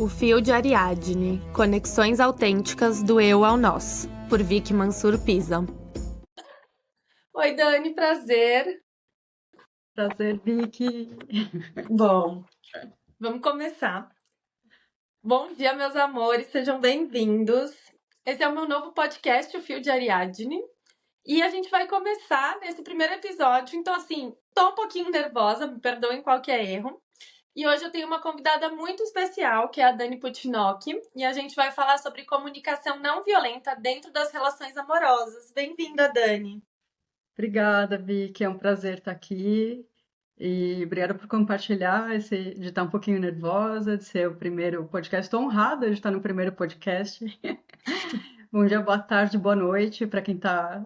O Fio de Ariadne, Conexões Autênticas do Eu ao Nós, por Vicky Mansur Pisa. Oi, Dani, prazer. Prazer, Vicky. Bom, vamos começar. Bom dia, meus amores, sejam bem-vindos. Esse é o meu novo podcast, O Fio de Ariadne. E a gente vai começar nesse primeiro episódio, então assim, tô um pouquinho nervosa, me perdoem qualquer erro. E hoje eu tenho uma convidada muito especial, que é a Dani Puccinocchi, e a gente vai falar sobre comunicação não violenta dentro das relações amorosas. Bem-vinda, Dani! Obrigada, Vicky. É um prazer estar aqui. E obrigada por compartilhar de estar um pouquinho nervosa, de ser o primeiro podcast. Estou honrada de estar no primeiro podcast. Bom dia, boa tarde, boa noite para quem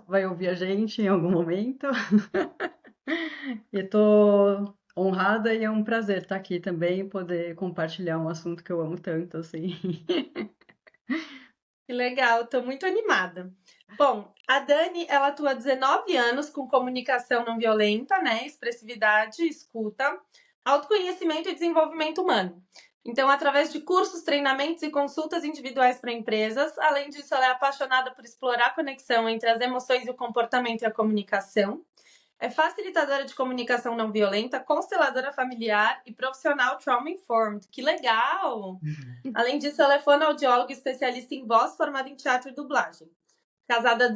vai ouvir a gente em algum momento. E estou honrada e é um prazer estar aqui também, poder compartilhar um assunto que eu amo tanto, assim. Que legal, tô muito animada. Bom, a Dani, ela atua há 19 anos com comunicação não violenta, né? Expressividade, escuta, autoconhecimento e desenvolvimento humano. Então, através de cursos, treinamentos e consultas individuais para empresas, além disso, ela é apaixonada por explorar a conexão entre as emoções e o comportamento e a comunicação. É facilitadora de comunicação não violenta, consteladora familiar e profissional trauma-informed. Que legal! Além disso, ela é fonoaudióloga especialista em voz, formada em teatro e dublagem. Casada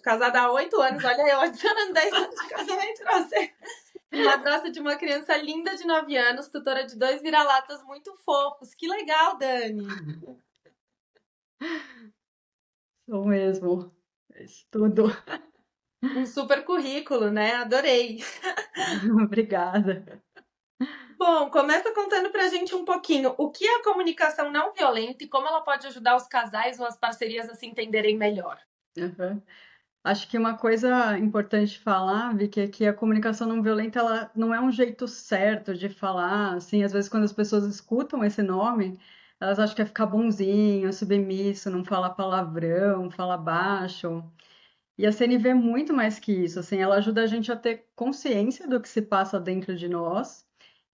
casada há 8 anos, olha eu adicionando 10 anos de casamento pra você. E madrasta de uma criança linda de 9 anos, tutora de 2 vira-latas muito fofos. Que legal, Dani! Sou mesmo. Isso tudo. Um super currículo, né? Adorei. Obrigada. Bom, começa contando pra gente um pouquinho o que é a comunicação não violenta e como ela pode ajudar os casais ou as parcerias a se entenderem melhor. Uhum. Acho que uma coisa importante falar, Vicky, é que a comunicação não violenta, ela não é um jeito certo de falar, assim, às vezes quando as pessoas escutam esse nome, elas acham que é ficar bonzinho, submisso, não falar palavrão, falar baixo. E a CNV é muito mais que isso, assim, ela ajuda a gente a ter consciência do que se passa dentro de nós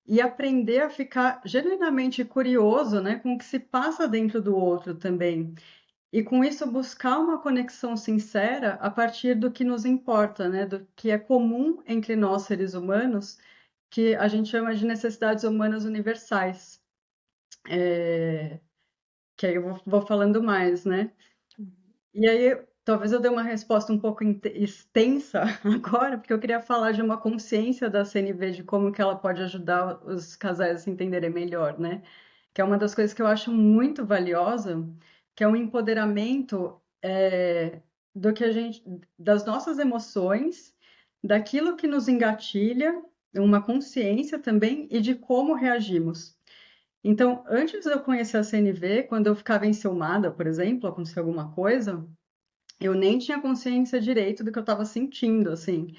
e aprender a ficar genuinamente curioso, né, com o que se passa dentro do outro também. E com isso buscar uma conexão sincera a partir do que nos importa, né? Do que é comum entre nós seres humanos, que a gente chama de necessidades humanas universais. Que aí eu vou falando mais, né? E aí talvez eu dê uma resposta um pouco extensa agora, porque eu queria falar de uma consciência da CNV, de como que ela pode ajudar os casais a se entenderem melhor, né? Que é uma das coisas que eu acho muito valiosa, que é um empoderamento do que a gente, das nossas emoções, daquilo que nos engatilha, uma consciência também e de como reagimos. Então, antes de eu conhecer a CNV, quando eu ficava enciumada, por exemplo, acontecia alguma coisa, eu nem tinha consciência direito do que eu estava sentindo, assim.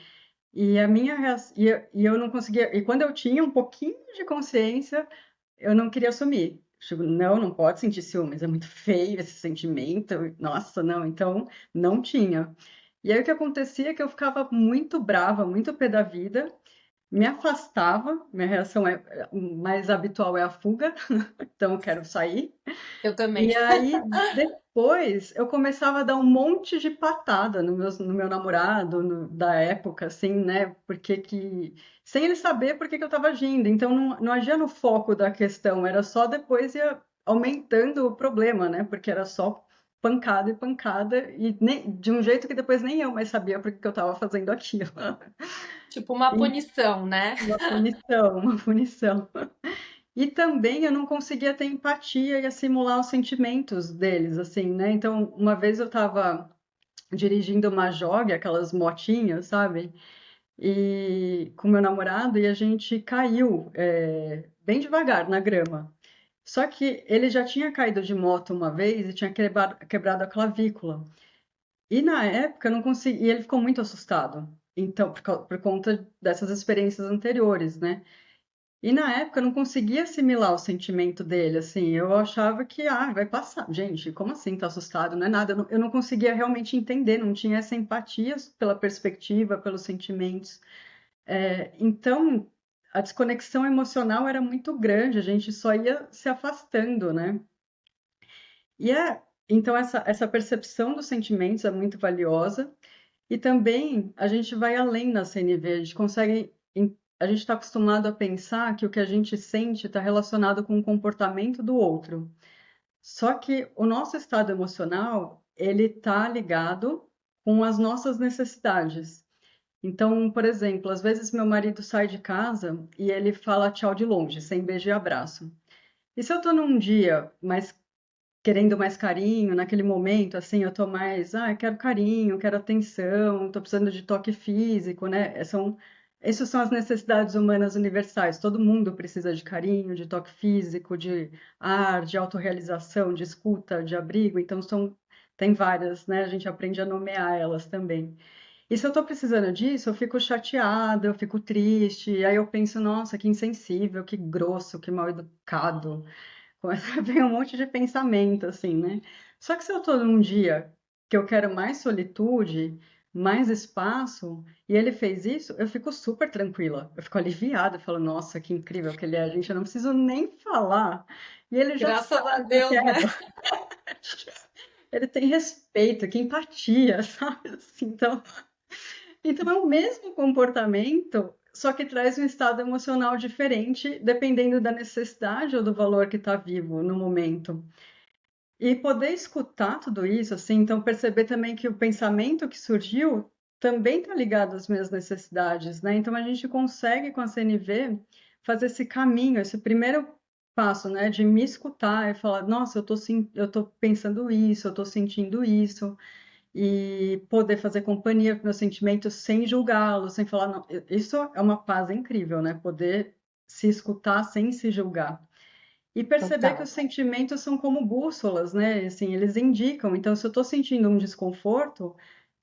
E a minha e eu não conseguia, e quando eu tinha um pouquinho de consciência, eu não queria assumir. Tipo, não, não pode sentir ciúmes, é muito feio esse sentimento. Nossa, não, então não tinha. E aí o que acontecia é que eu ficava muito brava, muito pé da vida, me afastava, minha reação mais habitual é a fuga, então eu quero sair. Eu também. E aí, depois, eu começava a dar um monte de patada no meu namorado, da época, assim, né? Sem ele saber por que que eu estava agindo. Então, não agia no foco da questão, era só depois ia aumentando o problema, né? Porque era só pancada, e de um jeito que depois nem eu mais sabia por que que eu estava fazendo aquilo. Tipo uma E punição, né? uma punição, uma punição. E também eu não conseguia ter empatia e assimilar os sentimentos deles, assim, né? Então, uma vez eu estava dirigindo uma Jog, aquelas motinhas, sabe? E com meu namorado, e a gente caiu bem devagar na grama. Só que ele já tinha caído de moto uma vez e tinha quebrado a clavícula. E na época eu não consegui, e ele ficou muito assustado. Então, por conta dessas experiências anteriores, né? E na época eu não conseguia assimilar o sentimento dele, assim, eu achava que, vai passar. Gente, como assim tá assustado? Não é nada, eu não conseguia realmente entender, não tinha essa empatia pela perspectiva, pelos sentimentos. Então, a desconexão emocional era muito grande, a gente só ia se afastando, né? E então essa percepção dos sentimentos é muito valiosa. E também a gente vai além na CNV, a gente consegue, a gente está acostumado a pensar que o que a gente sente está relacionado com o comportamento do outro. Só que o nosso estado emocional, ele está ligado com as nossas necessidades. Então, por exemplo, às vezes meu marido sai de casa e ele fala tchau de longe, sem beijo e abraço. E se eu estou num dia mais querendo mais carinho, naquele momento, assim, eu tô mais, quero carinho, quero atenção, tô precisando de toque físico, né? Essas são as necessidades humanas universais. Todo mundo precisa de carinho, de toque físico, de ar, de autorrealização, de escuta, de abrigo. Então, tem várias, né? A gente aprende a nomear elas também. E se eu tô precisando disso, eu fico chateada, eu fico triste, e aí eu penso, nossa, que insensível, que grosso, que mal educado. Começa a vir um monte de pensamento, assim, né? Só que se eu estou num dia que eu quero mais solitude, mais espaço, e ele fez isso, eu fico super tranquila. Eu fico aliviada, eu falo, nossa, que incrível que ele é, gente, eu não preciso nem falar. E ele já Graças sabe a o que eu Deus, né? quero. Ele tem respeito, que empatia, sabe? Assim, então é o mesmo comportamento, só que traz um estado emocional diferente, dependendo da necessidade ou do valor que está vivo no momento. E poder escutar tudo isso, assim, então perceber também que o pensamento que surgiu também está ligado às minhas necessidades, né? Então a gente consegue com a CNV fazer esse caminho, esse primeiro passo, né, de me escutar e falar, nossa, eu tô pensando isso, eu tô sentindo isso, e poder fazer companhia com meus sentimentos sem julgá-los, sem falar, não, isso é uma paz incrível, né? Poder se escutar sem se julgar. E perceber que Total. os sentimentos são como bússolas, né? Assim, eles indicam. Então, se eu estou sentindo um desconforto,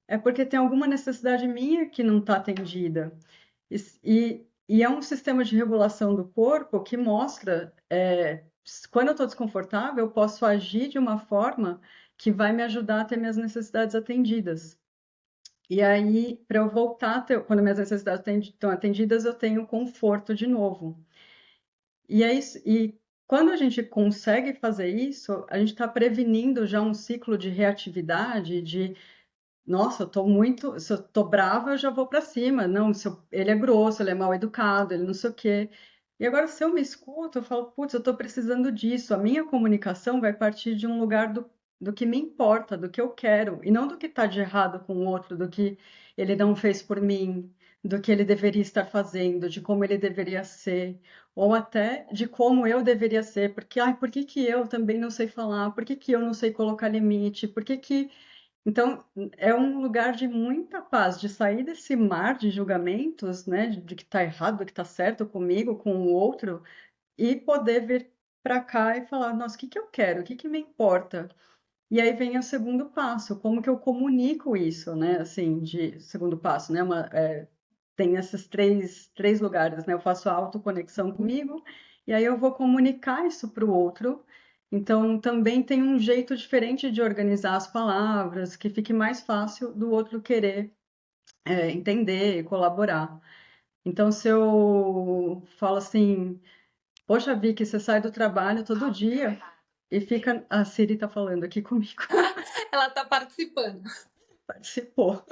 é porque tem alguma necessidade minha que não está atendida. E é um sistema de regulação do corpo que mostra, quando eu estou desconfortável, eu posso agir de uma forma que vai me ajudar a ter minhas necessidades atendidas. E aí, para eu voltar a ter, quando minhas necessidades estão atendidas, eu tenho conforto de novo. E quando a gente consegue fazer isso, a gente está prevenindo já um ciclo de reatividade, de, nossa, se eu tô brava, eu já vou para cima. Não, ele é grosso, ele é mal educado, ele não sei o quê. E agora, se eu me escuto, eu falo, putz, eu estou precisando disso. A minha comunicação vai partir de um lugar do que me importa, do que eu quero, e não do que está de errado com o outro, do que ele não fez por mim, do que ele deveria estar fazendo, de como ele deveria ser, ou até de como eu deveria ser, porque, ai, por que que eu também não sei falar? Por que que eu não sei colocar limite? Por que que então, é um lugar de muita paz, de sair desse mar de julgamentos, né, de que está errado, do que está certo comigo, com o outro, e poder vir para cá e falar, nossa, o que que eu quero? O que que me importa? E aí vem o segundo passo, como que eu comunico isso, né, assim, de segundo passo, né, tem esses três lugares, né, eu faço a autoconexão comigo, e aí eu vou comunicar isso para o outro. Então, também tem um jeito diferente de organizar as palavras, que fique mais fácil do outro querer entender e colaborar. Então, se eu falo assim, poxa, Vicky, você sai do trabalho todo dia e fica. A Siri está falando aqui comigo, Ela tá participando. participou.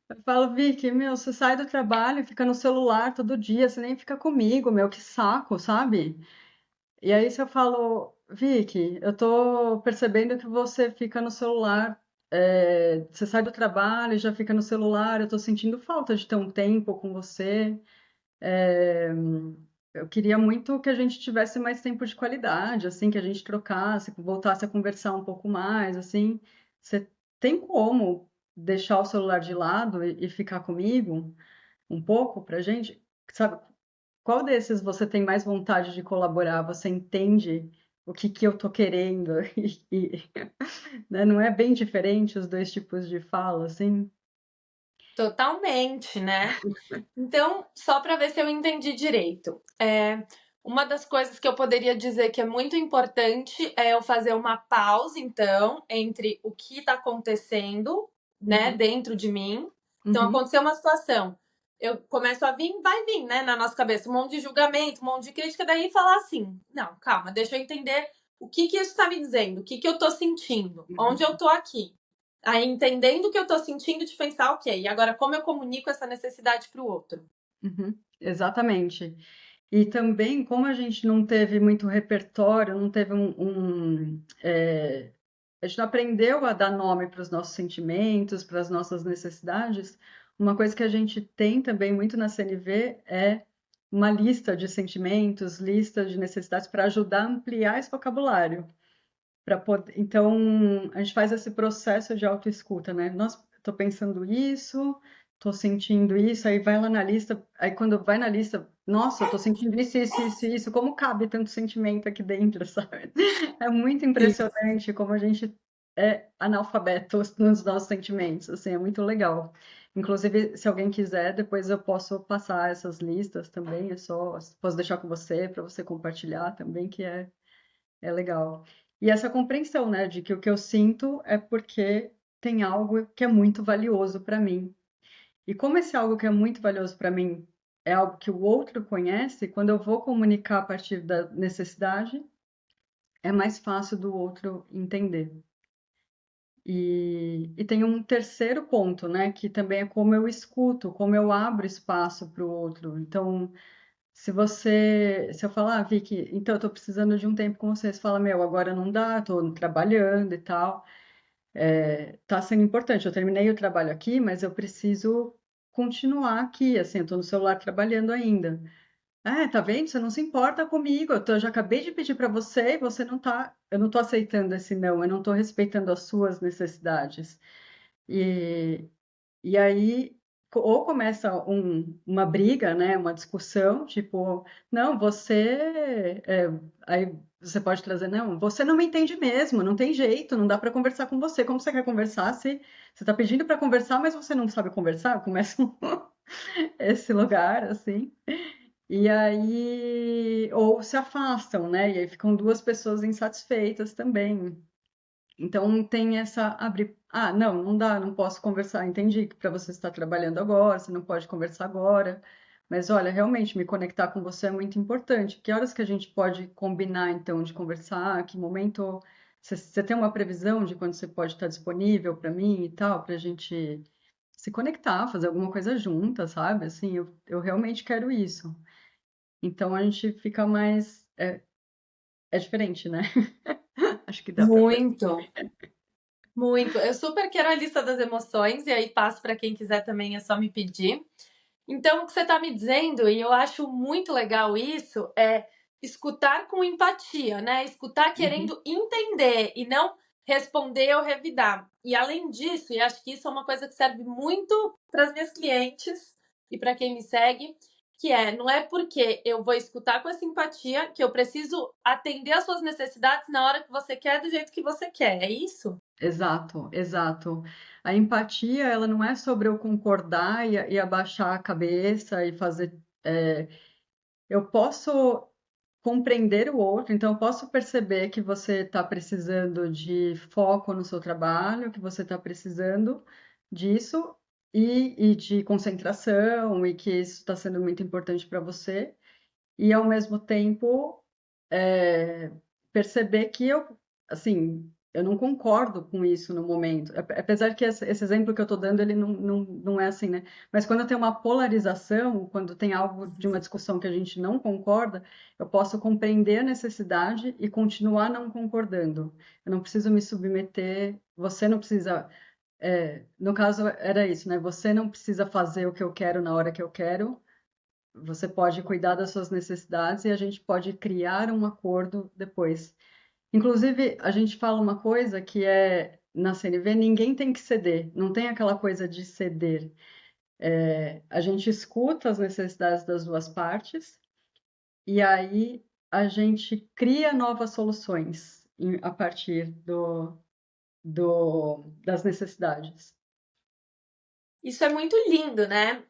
Eu falo, Vicky, meu, você sai do trabalho e fica no celular todo dia, você nem fica comigo, meu, que saco, sabe? E aí, se eu falo, Vicky, eu tô percebendo que você fica no celular, você sai do trabalho e já fica no celular, eu tô sentindo falta de ter um tempo com você. É, eu queria muito que a gente tivesse mais tempo de qualidade, assim, que a gente trocasse, voltasse a conversar um pouco mais, assim. Você tem como deixar o celular de lado e ficar comigo um pouco pra gente? Sabe, qual desses você tem mais vontade de colaborar? Você entende o que que eu tô querendo? Né, não é bem diferente os dois tipos de fala, assim? Totalmente, né? Então, só para ver se eu entendi direito. Uma das coisas que eu poderia dizer que é muito importante é eu fazer uma pausa, então, entre o que está acontecendo, né, Uhum, dentro de mim. Então, uhum, aconteceu uma situação. eu começo a vir, vai vir, né, na nossa cabeça, um monte de julgamento, um monte de crítica, daí falar assim, não, calma, deixa eu entender o que isso tá me dizendo, o que eu tô sentindo, onde eu tô aqui. Aí, entendendo o que eu tô sentindo, de pensar, ok, agora como eu comunico essa necessidade pro outro? Exatamente. E também, como a gente não teve muito repertório, não teve a gente não aprendeu a dar nome para os nossos sentimentos, para as nossas necessidades, uma coisa que a gente tem também muito na CNV é uma lista de sentimentos, lista de necessidades para ajudar a ampliar esse vocabulário. Então, a gente faz esse processo de autoescuta, né? Nossa, estou pensando isso, estou sentindo isso, aí vai lá na lista, aí quando vai na lista, nossa, estou sentindo isso, como cabe tanto sentimento aqui dentro, sabe? É muito impressionante como a gente é analfabeto nos nossos sentimentos, assim, é muito legal. Inclusive, se alguém quiser, depois eu posso passar essas listas também, posso deixar com você, para você compartilhar também, que é legal. E essa compreensão, né, de que o que eu sinto é porque tem algo que é muito valioso para mim. E como esse algo que é muito valioso para mim é algo que o outro conhece, quando eu vou comunicar a partir da necessidade, é mais fácil do outro entender. E tem um terceiro ponto, né, que também é como eu escuto, como eu abro espaço para o outro. Então, se eu falar, ah, Vicky, então eu tô precisando de um tempo com você, você fala, meu, agora não dá, tô trabalhando e tal, tá sendo importante, eu terminei o trabalho aqui, mas eu preciso continuar aqui, assim, eu tô no celular trabalhando ainda. Ah, tá vendo? Você não se importa comigo, eu já acabei de pedir para você e você não tá, eu não tô aceitando esse não, eu não tô respeitando as suas necessidades. E, e aí, ou começa uma briga, né, uma discussão, tipo, não, aí você pode trazer, não, você não me entende mesmo, não tem jeito, não dá para conversar com você. Como você quer conversar se você está pedindo para conversar, mas você não sabe conversar? Começa esse lugar, assim. E aí, ou se afastam, né, e aí ficam duas pessoas insatisfeitas também. Então tem essa abrir. Ah, não, não dá, não posso conversar. Entendi que para você estar trabalhando agora, você não pode conversar agora. Mas olha, realmente me conectar com você é muito importante. Que horas que a gente pode combinar então de conversar? Que momento você tem uma previsão de quando você pode estar disponível para mim e tal, para a gente se conectar, fazer alguma coisa junta, sabe? Assim, eu realmente quero isso. Então a gente fica mais. É diferente, né? Acho que dá para. Muito, muito. Eu super quero a lista das emoções, e aí passo para quem quiser também, é só me pedir. Então, o que você está me dizendo, e eu acho muito legal isso, é escutar com empatia, né? Escutar Uhum. querendo entender e não responder ou revidar. E além disso, e acho que isso é uma coisa que serve muito para as minhas clientes e para quem me segue, que é, não é porque eu vou escutar com essa empatia que eu preciso atender às suas necessidades na hora que você quer, do jeito que você quer. É isso? Exato, exato. A empatia, ela não é sobre eu concordar e abaixar a cabeça e fazer. Eu posso compreender o outro, então eu posso perceber que você está precisando de foco no seu trabalho, que você está precisando disso e de concentração e que isso está sendo muito importante para você, e ao mesmo tempo é, perceber que assim, eu não concordo com isso no momento. Apesar que esse exemplo que eu estou dando, ele não é assim, né? Mas quando tem uma polarização, quando tem algo de uma discussão que a gente não concorda, eu posso compreender a necessidade e continuar não concordando. Eu não preciso me submeter, você não precisa. No caso, era isso, né? Você não precisa fazer o que eu quero na hora que eu quero, você pode cuidar das suas necessidades e a gente pode criar um acordo depois. Inclusive, a gente fala uma coisa que é na CNV, ninguém tem que ceder, não tem aquela coisa de ceder. A gente escuta as necessidades das duas partes e aí a gente cria novas soluções a partir das necessidades. Isso é muito lindo, né?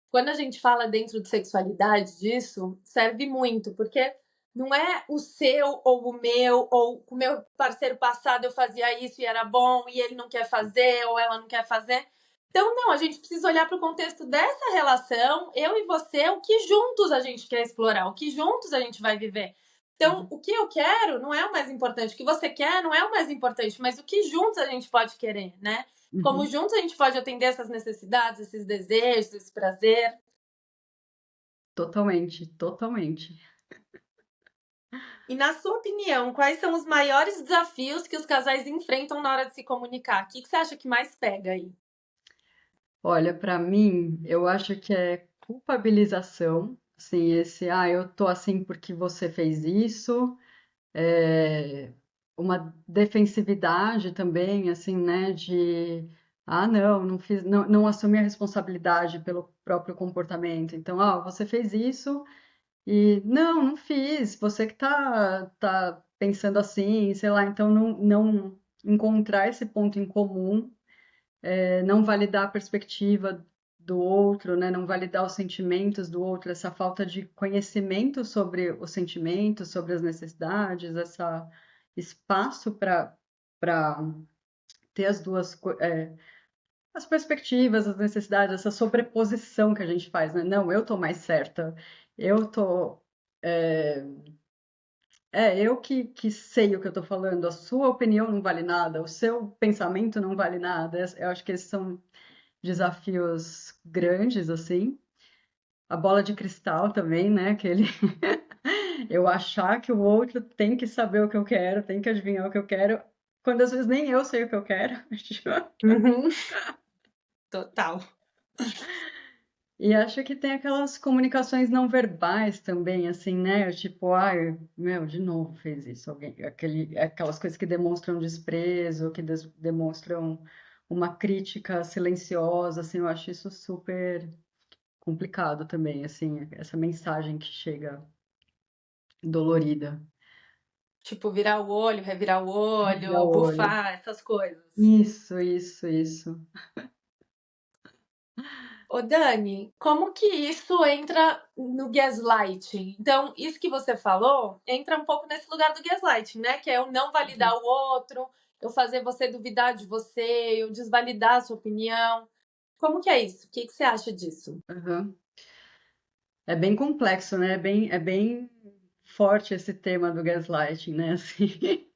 Quando a gente fala dentro de sexualidade disso, serve muito, porque não é o seu ou o meu, ou o meu parceiro passado eu fazia isso e era bom e ele não quer fazer ou ela não quer fazer. Então, não, a gente precisa olhar para o contexto dessa relação, eu e você, o que juntos a gente quer explorar, o que juntos a gente vai viver. Então, o que eu quero não é o mais importante, o que você quer não é o mais importante, mas o que juntos a gente pode querer, né? Como Uhum. juntos a gente pode atender essas necessidades, esses desejos, esse prazer. Totalmente, totalmente. E na sua opinião, quais são os maiores desafios que os casais enfrentam na hora de se comunicar? O que você acha que mais pega aí? Olha, para mim, eu acho que é culpabilização, assim, eu tô assim porque você fez isso, é, uma defensividade também, assim, né, não fiz, não assumi a responsabilidade pelo próprio comportamento. Então, você fez isso e não fiz, você que tá pensando assim, sei lá, então não encontrar esse ponto em comum, não validar a perspectiva do outro, né? Não validar os sentimentos do outro, essa falta de conhecimento sobre os sentimentos, sobre as necessidades, esse espaço para ter as perspectivas, as necessidades, essa sobreposição que a gente faz, né? Não, eu tô mais certa, eu tô é, eu que sei o que eu tô falando, a sua opinião não vale nada, o seu pensamento não vale nada. Eu acho que esses são desafios grandes, assim. A bola de cristal também, né? Eu achar que o outro tem que saber o que eu quero, tem que adivinhar o que eu quero, quando às vezes nem eu sei o que eu quero. Uhum. Total. E acho que tem aquelas comunicações não verbais também, assim, né? Tipo, ai, meu, de novo fez isso. Aquelas coisas que demonstram desprezo, que demonstram uma crítica silenciosa, assim, eu acho isso super complicado também, assim, essa mensagem que chega dolorida. Tipo, virar o olho, revirar o Revirar olho, o olho. bufar, essas coisas. Isso. Ô, Dani, como que isso entra no gaslighting? Então, isso que você falou entra um pouco nesse lugar do gaslighting, né? Que é eu não validar o outro, eu fazer você duvidar de você, eu desvalidar a sua opinião. Como que é isso? O que você acha disso? Aham. É bem complexo, né? É bem forte esse tema do gaslighting, né? Assim,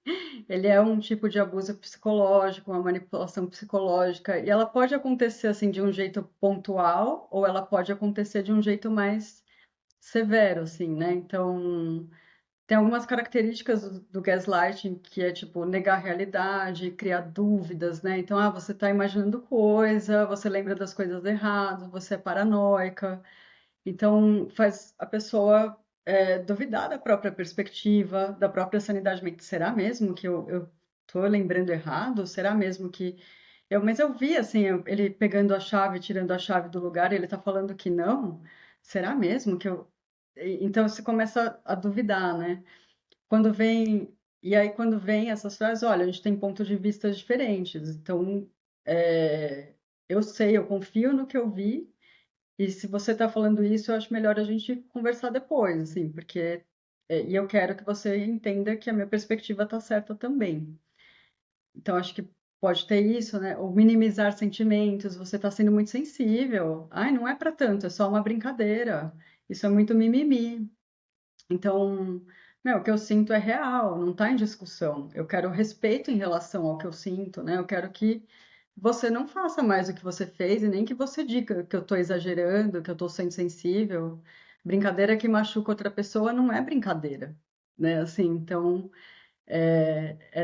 ele é um tipo de abuso psicológico, uma manipulação psicológica, e ela pode acontecer assim de um jeito pontual, ou ela pode acontecer de um jeito mais severo, assim, né? Então, tem algumas características do gaslighting que é tipo negar a realidade, criar dúvidas, né? Então, você está imaginando coisa, você lembra das coisas erradas, você é paranoica. Então, faz a pessoa duvidar da própria perspectiva, da própria sanidade mental. Será mesmo que eu tô lembrando errado? Será mesmo que mas eu vi assim, ele pegando a chave, tirando a chave do lugar, e ele tá falando que não? Será mesmo que eu então você começa a duvidar, né? Quando vem e aí quando vem essas frases, olha, a gente tem pontos de vista diferentes. Então, eu sei, eu confio no que eu vi, e se você está falando isso, eu acho melhor a gente conversar depois, assim, porque e eu quero que você entenda que a minha perspectiva está certa também. Então, acho que pode ter isso, né? Ou minimizar sentimentos, você está sendo muito sensível. Ai, não é para tanto, é só uma brincadeira. Isso é muito mimimi. Então, o que eu sinto é real, não está em discussão. Eu quero respeito em relação ao que eu sinto, né? Eu quero que você não faça mais o que você fez e nem que você diga que eu estou exagerando, que eu estou sendo sensível. Brincadeira que machuca outra pessoa não é brincadeira, né? Assim, então,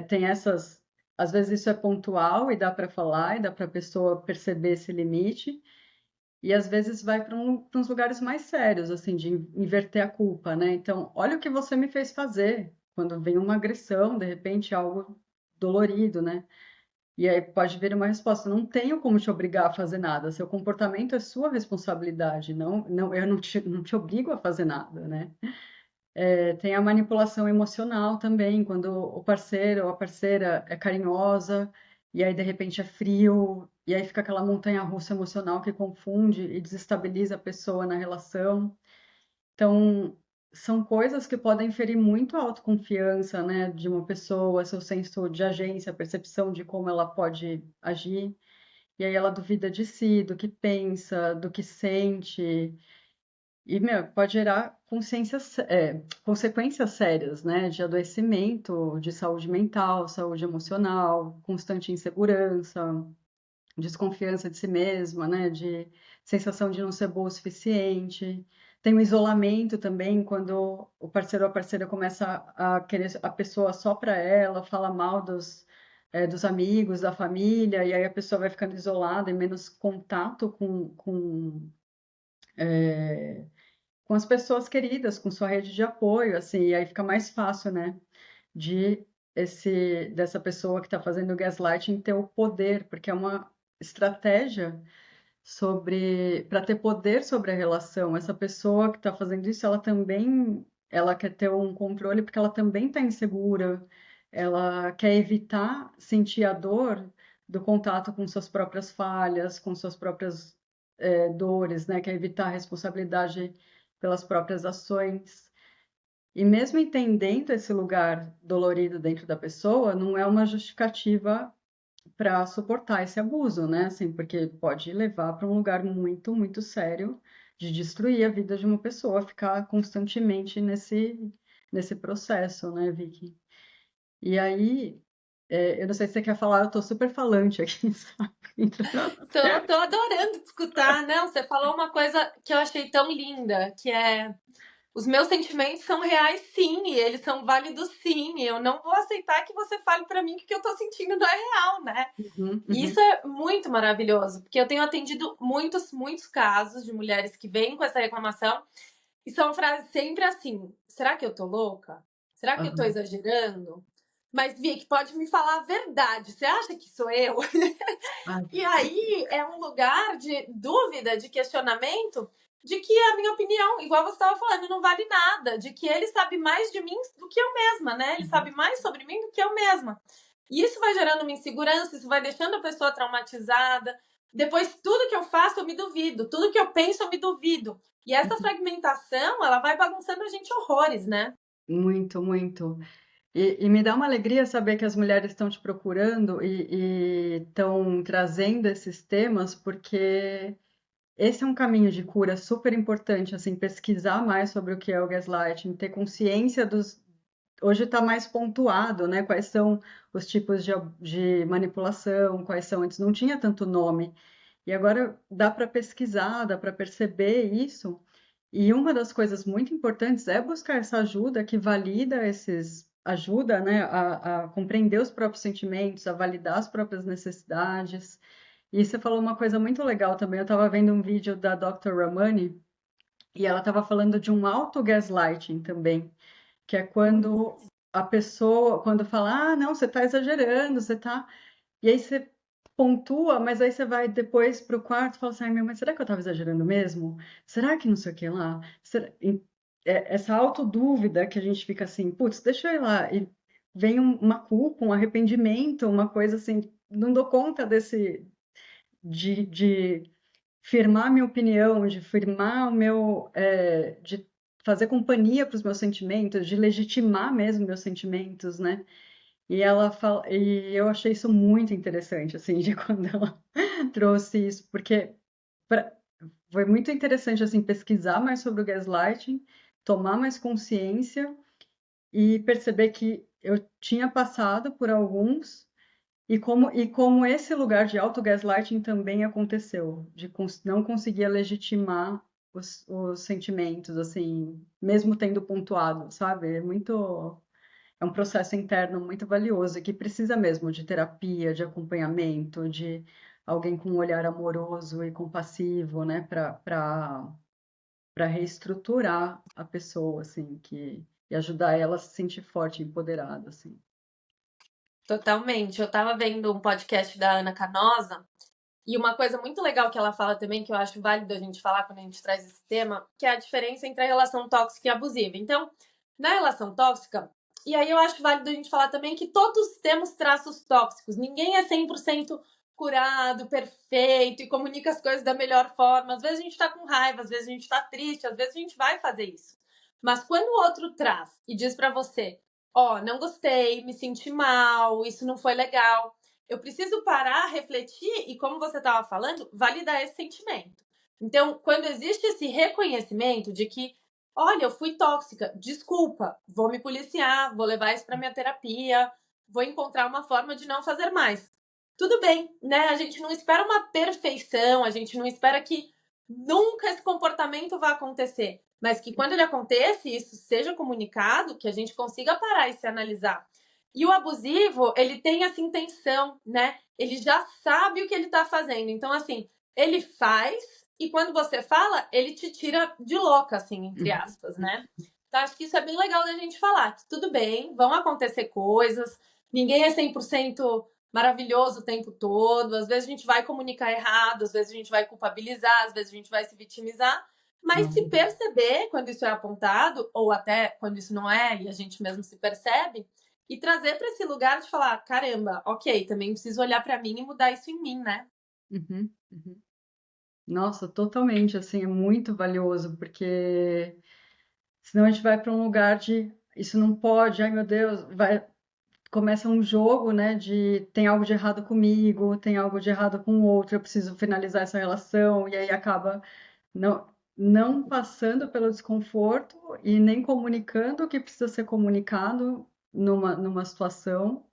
tem essas. Às vezes isso é pontual e dá para falar e dá para a pessoa perceber esse limite, e às vezes vai para uns lugares mais sérios, assim, de inverter a culpa, né? Então, olha o que você me fez fazer. Quando vem uma agressão, de repente, algo dolorido, né? E aí pode vir uma resposta: não tenho como te obrigar a fazer nada. Seu comportamento é sua responsabilidade. Não, eu não te obrigo a fazer nada, né? Tem a manipulação emocional também, quando o parceiro ou a parceira é carinhosa e aí de repente é frio, e aí fica aquela montanha-russa emocional que confunde e desestabiliza a pessoa na relação. Então, são coisas que podem ferir muito a autoconfiança, né, de uma pessoa, seu senso de agência, a percepção de como ela pode agir. e aí ela duvida de si, do que pensa, do que sente, e, pode gerar consequências sérias, né? De adoecimento, de saúde mental, saúde emocional, constante insegurança, desconfiança de si mesma, né? De sensação de não ser boa o suficiente. Tem o isolamento também, quando o parceiro ou a parceira começa a querer a pessoa só para ela, fala mal dos amigos, da família, e aí a pessoa vai ficando isolada e menos contato com as pessoas queridas, com sua rede de apoio, assim, e aí fica mais fácil, né, de dessa pessoa que está fazendo o gaslighting ter o poder, porque é uma estratégia para ter poder sobre a relação. Essa pessoa que está fazendo isso, ela quer ter um controle porque ela também está insegura, ela quer evitar sentir a dor do contato com suas próprias falhas, com suas próprias dores, né? Quer evitar a responsabilidade pelas próprias ações. E mesmo entendendo esse lugar dolorido dentro da pessoa, não é uma justificativa para suportar esse abuso, né? Assim, porque pode levar para um lugar muito, muito sério de destruir a vida de uma pessoa, ficar constantemente nesse processo, né, Vicky? E aí, eu não sei se você quer falar, eu tô super falante aqui, sabe? Tô adorando te escutar. Não, você falou uma coisa que eu achei tão linda, que é os meus sentimentos são reais sim, e eles são válidos sim. E eu não vou aceitar que você fale pra mim que o que eu tô sentindo não é real, né? Uhum, E isso uhum, é muito maravilhoso, porque eu tenho atendido muitos, muitos casos de mulheres que vêm com essa reclamação e são frases sempre assim: será que eu tô louca? Será que eu tô aham. exagerando? Mas, Vic, pode me falar a verdade. Você acha que sou eu? Ai, E aí é um lugar de dúvida, de questionamento, de que a minha opinião, igual você estava falando, não vale nada, de que ele sabe mais de mim do que eu mesma, né? Ele sabe mais sobre mim do que eu mesma. E isso vai gerando uma insegurança, isso vai deixando a pessoa traumatizada. Depois, tudo que eu faço, eu me duvido. Tudo que eu penso, eu me duvido. E essa fragmentação, ela vai bagunçando a gente horrores, né? muito, muito. E me dá uma alegria saber que as mulheres estão te procurando e estão trazendo esses temas, porque esse é um caminho de cura super importante, assim, pesquisar mais sobre o que é o gaslighting, ter consciência dos. Hoje está mais pontuado, né? Quais são os tipos de manipulação, quais são. Antes não tinha tanto nome. E agora dá para pesquisar, dá para perceber isso. E uma das coisas muito importantes é buscar essa ajuda que valida ajuda, né, a compreender os próprios sentimentos, a validar as próprias necessidades. E você falou uma coisa muito legal também. Eu estava vendo um vídeo da Dr. Ramani e ela estava falando de um auto-gaslighting também, que é quando a pessoa, quando fala, ah, não, você está exagerando, você está. E aí você pontua, mas aí você vai depois para o quarto e fala assim, ai, meu, mas será que eu estava exagerando mesmo? Será que não sei o que lá? Essa autodúvida que a gente fica assim, putz, deixa eu ir lá. E vem uma culpa, um arrependimento, uma coisa assim, não dou conta de firmar minha opinião, de firmar de fazer companhia para os meus sentimentos, de legitimar mesmo meus sentimentos, né? E eu achei isso muito interessante, assim, de quando ela trouxe isso, porque pra- foi muito interessante, assim, pesquisar mais sobre o gaslighting, tomar mais consciência e perceber que eu tinha passado por alguns e como esse lugar de auto-gaslighting também aconteceu, de não conseguir legitimar os sentimentos, assim, mesmo tendo pontuado, sabe? É um processo interno muito valioso e que precisa mesmo de terapia, de acompanhamento, de alguém com um olhar amoroso e compassivo, né, para reestruturar a pessoa, assim, e ajudar ela a se sentir forte e empoderada, assim. Totalmente. Eu tava vendo um podcast da Ana Canosa. E uma coisa muito legal que ela fala também, que eu acho válido a gente falar quando a gente traz esse tema, que é a diferença entre a relação tóxica e abusiva. Então, na relação tóxica, e aí eu acho válido a gente falar também que todos temos traços tóxicos. Ninguém é 100% curado, perfeito e comunica as coisas da melhor forma. Às vezes a gente tá com raiva, às vezes a gente tá triste, às vezes a gente vai fazer isso. Mas quando o outro traz e diz pra você, ó, não gostei, me senti mal, isso não foi legal, eu preciso parar, refletir e, como você estava falando, validar esse sentimento. Então, quando existe esse reconhecimento de que, olha, eu fui tóxica, desculpa, vou me policiar, vou levar isso para minha terapia, vou encontrar uma forma de não fazer mais. Tudo bem, né? A gente não espera uma perfeição, a gente não espera que nunca esse comportamento vá acontecer, mas que quando ele acontece, isso seja comunicado, que a gente consiga parar e se analisar. E o abusivo, ele tem essa intenção, né? Ele já sabe o que ele tá fazendo. Então, assim, ele faz e quando você fala, ele te tira de louca, assim, entre aspas, né? Então, acho que isso é bem legal da gente falar. Que tudo bem, vão acontecer coisas, ninguém é 100% maravilhoso o tempo todo. Às vezes a gente vai comunicar errado, às vezes a gente vai culpabilizar, às vezes a gente vai se vitimizar. Mas se perceber quando isso é apontado, ou até quando isso não é, e a gente mesmo se percebe, e trazer para esse lugar de falar, caramba, ok, também preciso olhar para mim e mudar isso em mim, né? Uhum, uhum. Nossa, totalmente, assim, é muito valioso, porque senão a gente vai para um lugar de isso não pode, ai meu Deus, começa um jogo, né, de tem algo de errado comigo, tem algo de errado com o outro, eu preciso finalizar essa relação, e aí acaba não passando pelo desconforto e nem comunicando o que precisa ser comunicado numa situação.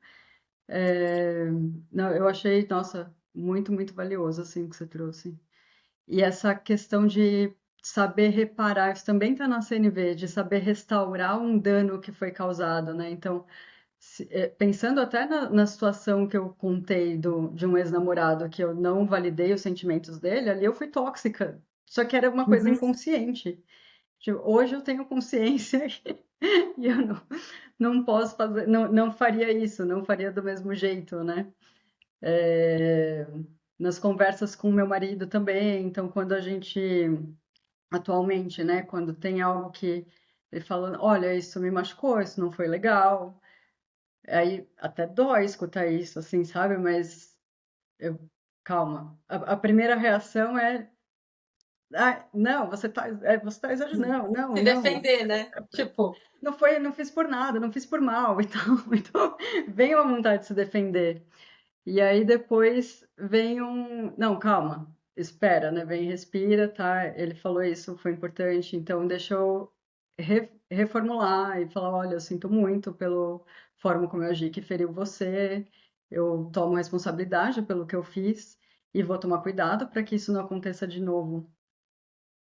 Não, eu achei, nossa, muito, muito valioso, assim, o que você trouxe. E essa questão de saber reparar, isso também está na CNV, de saber restaurar um dano que foi causado, né? Então, pensando até na situação que eu contei de um ex-namorado, que eu não validei os sentimentos dele, ali eu fui tóxica. Só que era uma coisa Uhum. inconsciente. Tipo, hoje eu tenho consciência e eu não posso fazer, não faria isso, não faria do mesmo jeito, né? É, nas conversas com meu marido também, então quando a gente, atualmente, né, quando tem algo que ele fala, olha, isso me machucou, isso não foi legal, aí até dói escutar isso, assim, sabe? Mas eu, calma. A primeira reação é, ah, não, você tá exagerando, não, Se não. defender, né? Tipo, Não foi, não fiz por nada, não fiz por mal, então vem uma vontade de se defender. E aí depois vem não, calma, espera, né? Vem, respira, tá? Ele falou isso, foi importante, então deixa eu reformular e falar, olha, eu sinto muito pela forma como eu agi que feriu você, eu tomo responsabilidade pelo que eu fiz e vou tomar cuidado para que isso não aconteça de novo.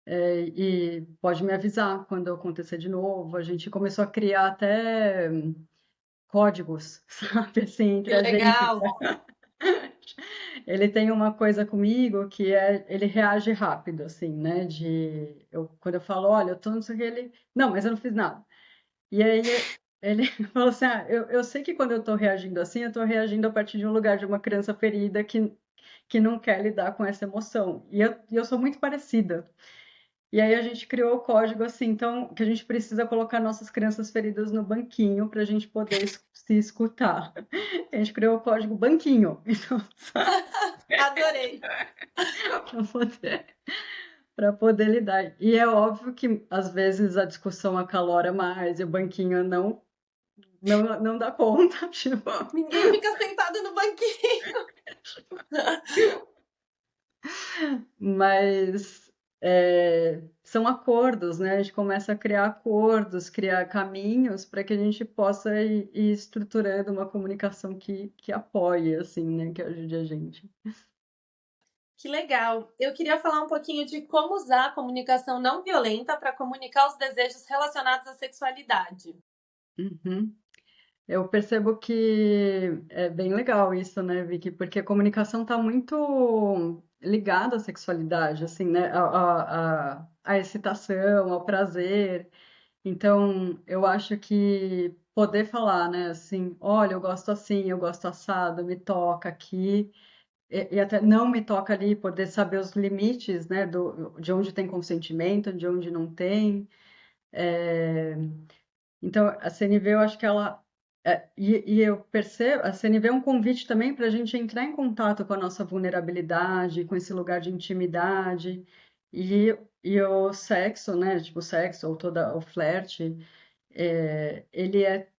E pode me avisar quando acontecer de novo. A gente começou a criar até códigos, sabe, assim, que entre a gente. legal. Ele tem uma coisa comigo que é, ele reage rápido, assim, né? Quando eu falo, olha, eu tô não sei o que, ele, não, mas eu não fiz nada. E aí ele falou assim, ah, eu sei que quando eu tô reagindo assim, eu tô reagindo a partir de um lugar de uma criança ferida que não quer lidar com essa emoção. E eu sou muito parecida. E aí a gente criou o código assim, então, que a gente precisa colocar nossas crianças feridas no banquinho para a gente poder se escutar. A gente criou o código banquinho, então, Adorei. para poder, para poder lidar. E é óbvio que às vezes a discussão acalora mais e o banquinho não dá conta, tipo, Ninguém fica sentado no banquinho. mas são acordos, né? A gente começa a criar acordos, criar caminhos para que a gente possa ir estruturando uma comunicação que apoie, assim, né? Que ajude a gente. Que legal. Eu queria falar um pouquinho de como usar a comunicação não violenta para comunicar os desejos relacionados à sexualidade. Uhum. Eu percebo que é bem legal isso, né, Vicky? Porque a comunicação está muito ligada à sexualidade, assim, né? À excitação, ao prazer. Então, eu acho que poder falar, né, assim, olha, eu gosto assim, eu gosto assado, me toca aqui, e até não me toca ali, poder saber os limites, né, de onde tem consentimento, de onde não tem. Então, a CNV, eu acho que ela. E eu percebo, a CNV é um convite também para a gente entrar em contato com a nossa vulnerabilidade, com esse lugar de intimidade. E o sexo, né? Tipo, o sexo, ou toda o flerte, ele é.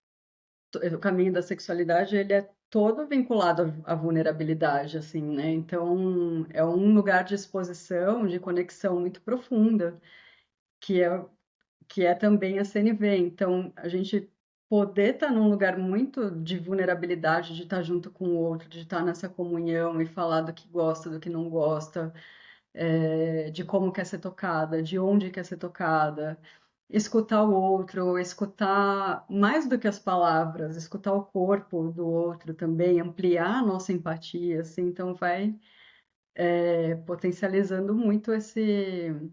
O caminho da sexualidade, ele é todo vinculado à vulnerabilidade, assim, né? Então, é um lugar de exposição, de conexão muito profunda, que é, que é também a CNV. Então, a gente poder estar num lugar muito de vulnerabilidade, de estar junto com o outro, de estar nessa comunhão e falar do que gosta, do que não gosta, de como quer ser tocada, de onde quer ser tocada, escutar o outro, escutar mais do que as palavras, escutar o corpo do outro também, ampliar a nossa empatia, assim, então vai potencializando muito esses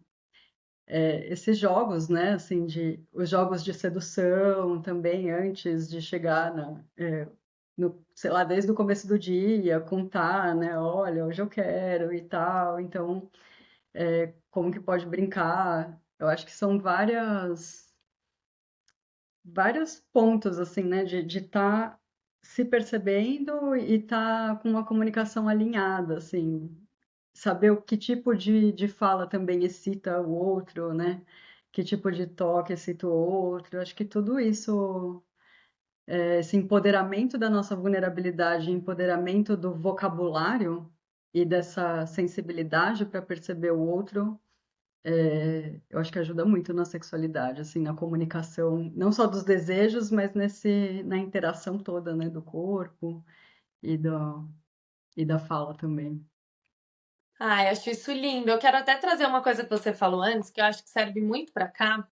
jogos, né, assim, os jogos de sedução também, antes de chegar sei lá, desde o começo do dia, contar, né, olha, hoje eu quero e tal, então como que pode brincar. Eu acho que são vários pontos, assim, né, de estar se percebendo e estar com uma comunicação alinhada, assim, saber o que tipo de fala também excita o outro, né, que tipo de toque excita o outro. Eu acho que tudo isso, esse empoderamento da nossa vulnerabilidade, empoderamento do vocabulário e dessa sensibilidade para perceber o outro, eu acho que ajuda muito na sexualidade, assim, na comunicação, não só dos desejos, mas na interação toda, né, do corpo e, e da fala também. Ai, acho isso lindo. Eu quero até trazer uma coisa que você falou antes, que eu acho que serve muito para cá,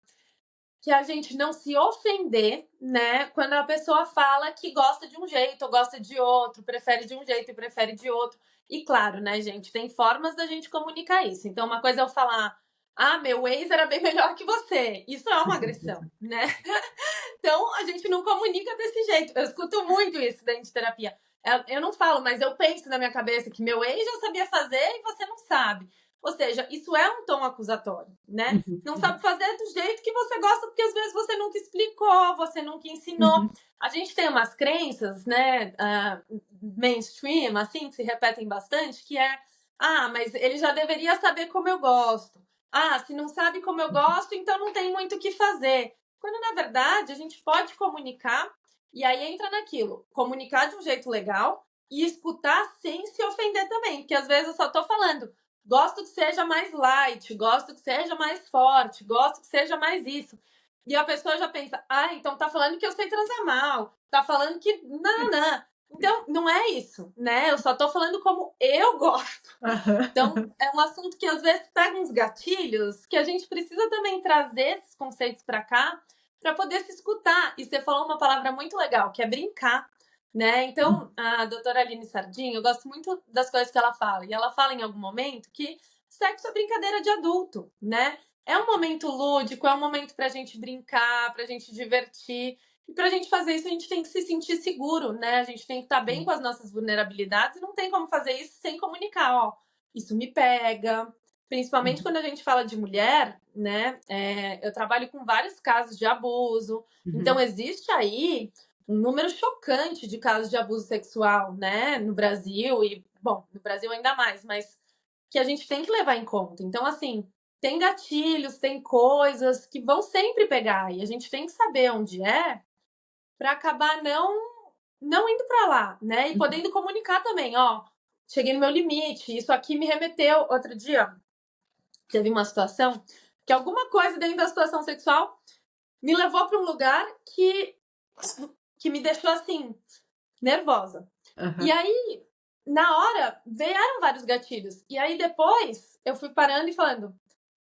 que é a gente não se ofender, né, quando a pessoa fala que gosta de um jeito ou gosta de outro, prefere de um jeito e prefere de outro. E claro, né, gente, tem formas da gente comunicar isso. Então, uma coisa é eu falar, ah, meu ex era bem melhor que você. Isso é uma agressão, né? Então, a gente não comunica desse jeito. Eu escuto muito isso dentro de terapia. Eu não falo, mas eu penso na minha cabeça que meu ex já sabia fazer e você não sabe. Ou seja, isso é um tom acusatório, né? Uhum, Não sabe uhum, fazer do jeito que você gosta, porque às vezes você nunca explicou, você nunca ensinou. uhum, A gente tem umas crenças, né, mainstream, assim, que se repetem bastante, que é, ah, mas ele já deveria saber como eu gosto. Ah, se não sabe como eu gosto, então não tem muito o que fazer. Quando, na verdade, a gente pode comunicar, e aí entra naquilo, comunicar de um jeito legal e escutar sem se ofender também, porque às vezes eu só tô falando, gosto que seja mais light, gosto que seja mais forte, gosto que seja mais isso. E a pessoa já pensa, ah, então tá falando que eu sei transar mal, tá falando que não. Então, não é isso, né? Eu só tô falando como eu gosto. Então, aham, é um assunto que às vezes pega uns gatilhos que a gente precisa também trazer esses conceitos para cá para poder se escutar. E você falou uma palavra muito legal, que é brincar, né? Então, a doutora Aline Sardinha, eu gosto muito das coisas que ela fala. E ela fala em algum momento que sexo é brincadeira de adulto, né? É um momento lúdico, é um momento pra gente brincar, pra gente divertir. E pra gente fazer isso, a gente tem que se sentir seguro, né? A gente tem que estar bem com as nossas vulnerabilidades e não tem como fazer isso sem comunicar, ó. Isso me pega, principalmente uhum, quando a gente fala de mulher, né? Eu trabalho com vários casos de abuso, então uhum, existe aí um número chocante de casos de abuso sexual, né? No Brasil e, bom, no Brasil ainda mais, mas que a gente tem que levar em conta. Então, assim, tem gatilhos, tem coisas que vão sempre pegar e a gente tem que saber onde é para acabar não indo para lá, né? E uhum, podendo comunicar também, ó, cheguei no meu limite, isso aqui me remeteu outro dia, teve uma situação que alguma coisa dentro da situação sexual me levou para um lugar que me deixou assim nervosa. E aham, aí, na hora, vieram vários gatilhos. E aí depois eu fui parando e falando: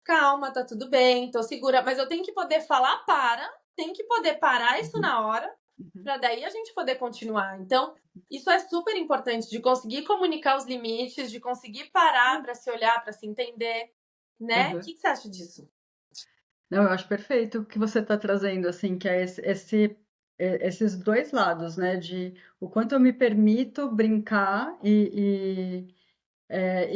calma, tá tudo bem, tô segura, mas eu tenho que poder falar para, tenho que poder parar isso uhum, na hora, uhum, para daí a gente poder continuar. Então, isso é super importante de conseguir comunicar os limites, de conseguir parar para se olhar, para se entender, né? O aham. que você acha disso? Não, eu acho perfeito o que você está trazendo, assim, que é esses dois lados, né, de o quanto eu me permito brincar e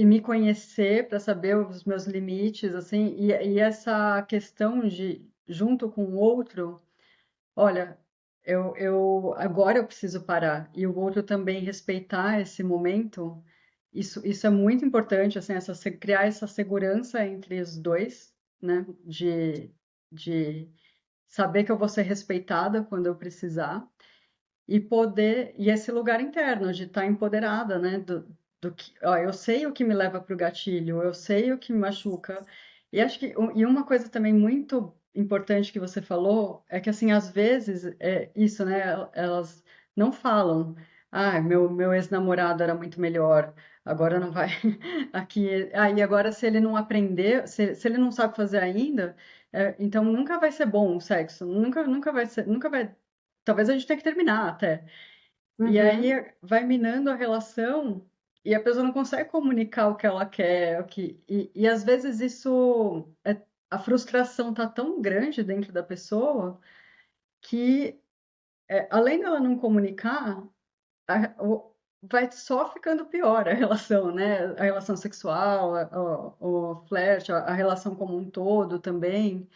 me conhecer para saber os meus limites, assim, e essa questão de, junto com o outro, olha, agora eu preciso parar, e o outro também respeitar esse momento, isso é muito importante, assim, criar essa segurança entre os dois, né, de saber que eu vou ser respeitada quando eu precisar. e poder, e esse lugar interno de estar empoderada, né? Do que, ó, eu sei o que me leva para o gatilho, eu sei o que me machuca. E acho que, e uma coisa também muito importante que você falou é que, assim, às vezes, é isso, né? Elas não falam, ah, meu ex-namorado era muito melhor, agora não vai aqui. Aí agora, se ele não aprender, se ele não sabe fazer ainda, então nunca vai ser bom o sexo, nunca vai ser, nunca vai. Talvez a gente tenha que terminar até. E aí Uhum. vai minando a relação e a pessoa não consegue comunicar o que ela quer, e às vezes isso a frustração tá tão grande dentro da pessoa que além dela não comunicar, vai só ficando pior a relação, né? A relação sexual, o flerte, a relação como um todo também.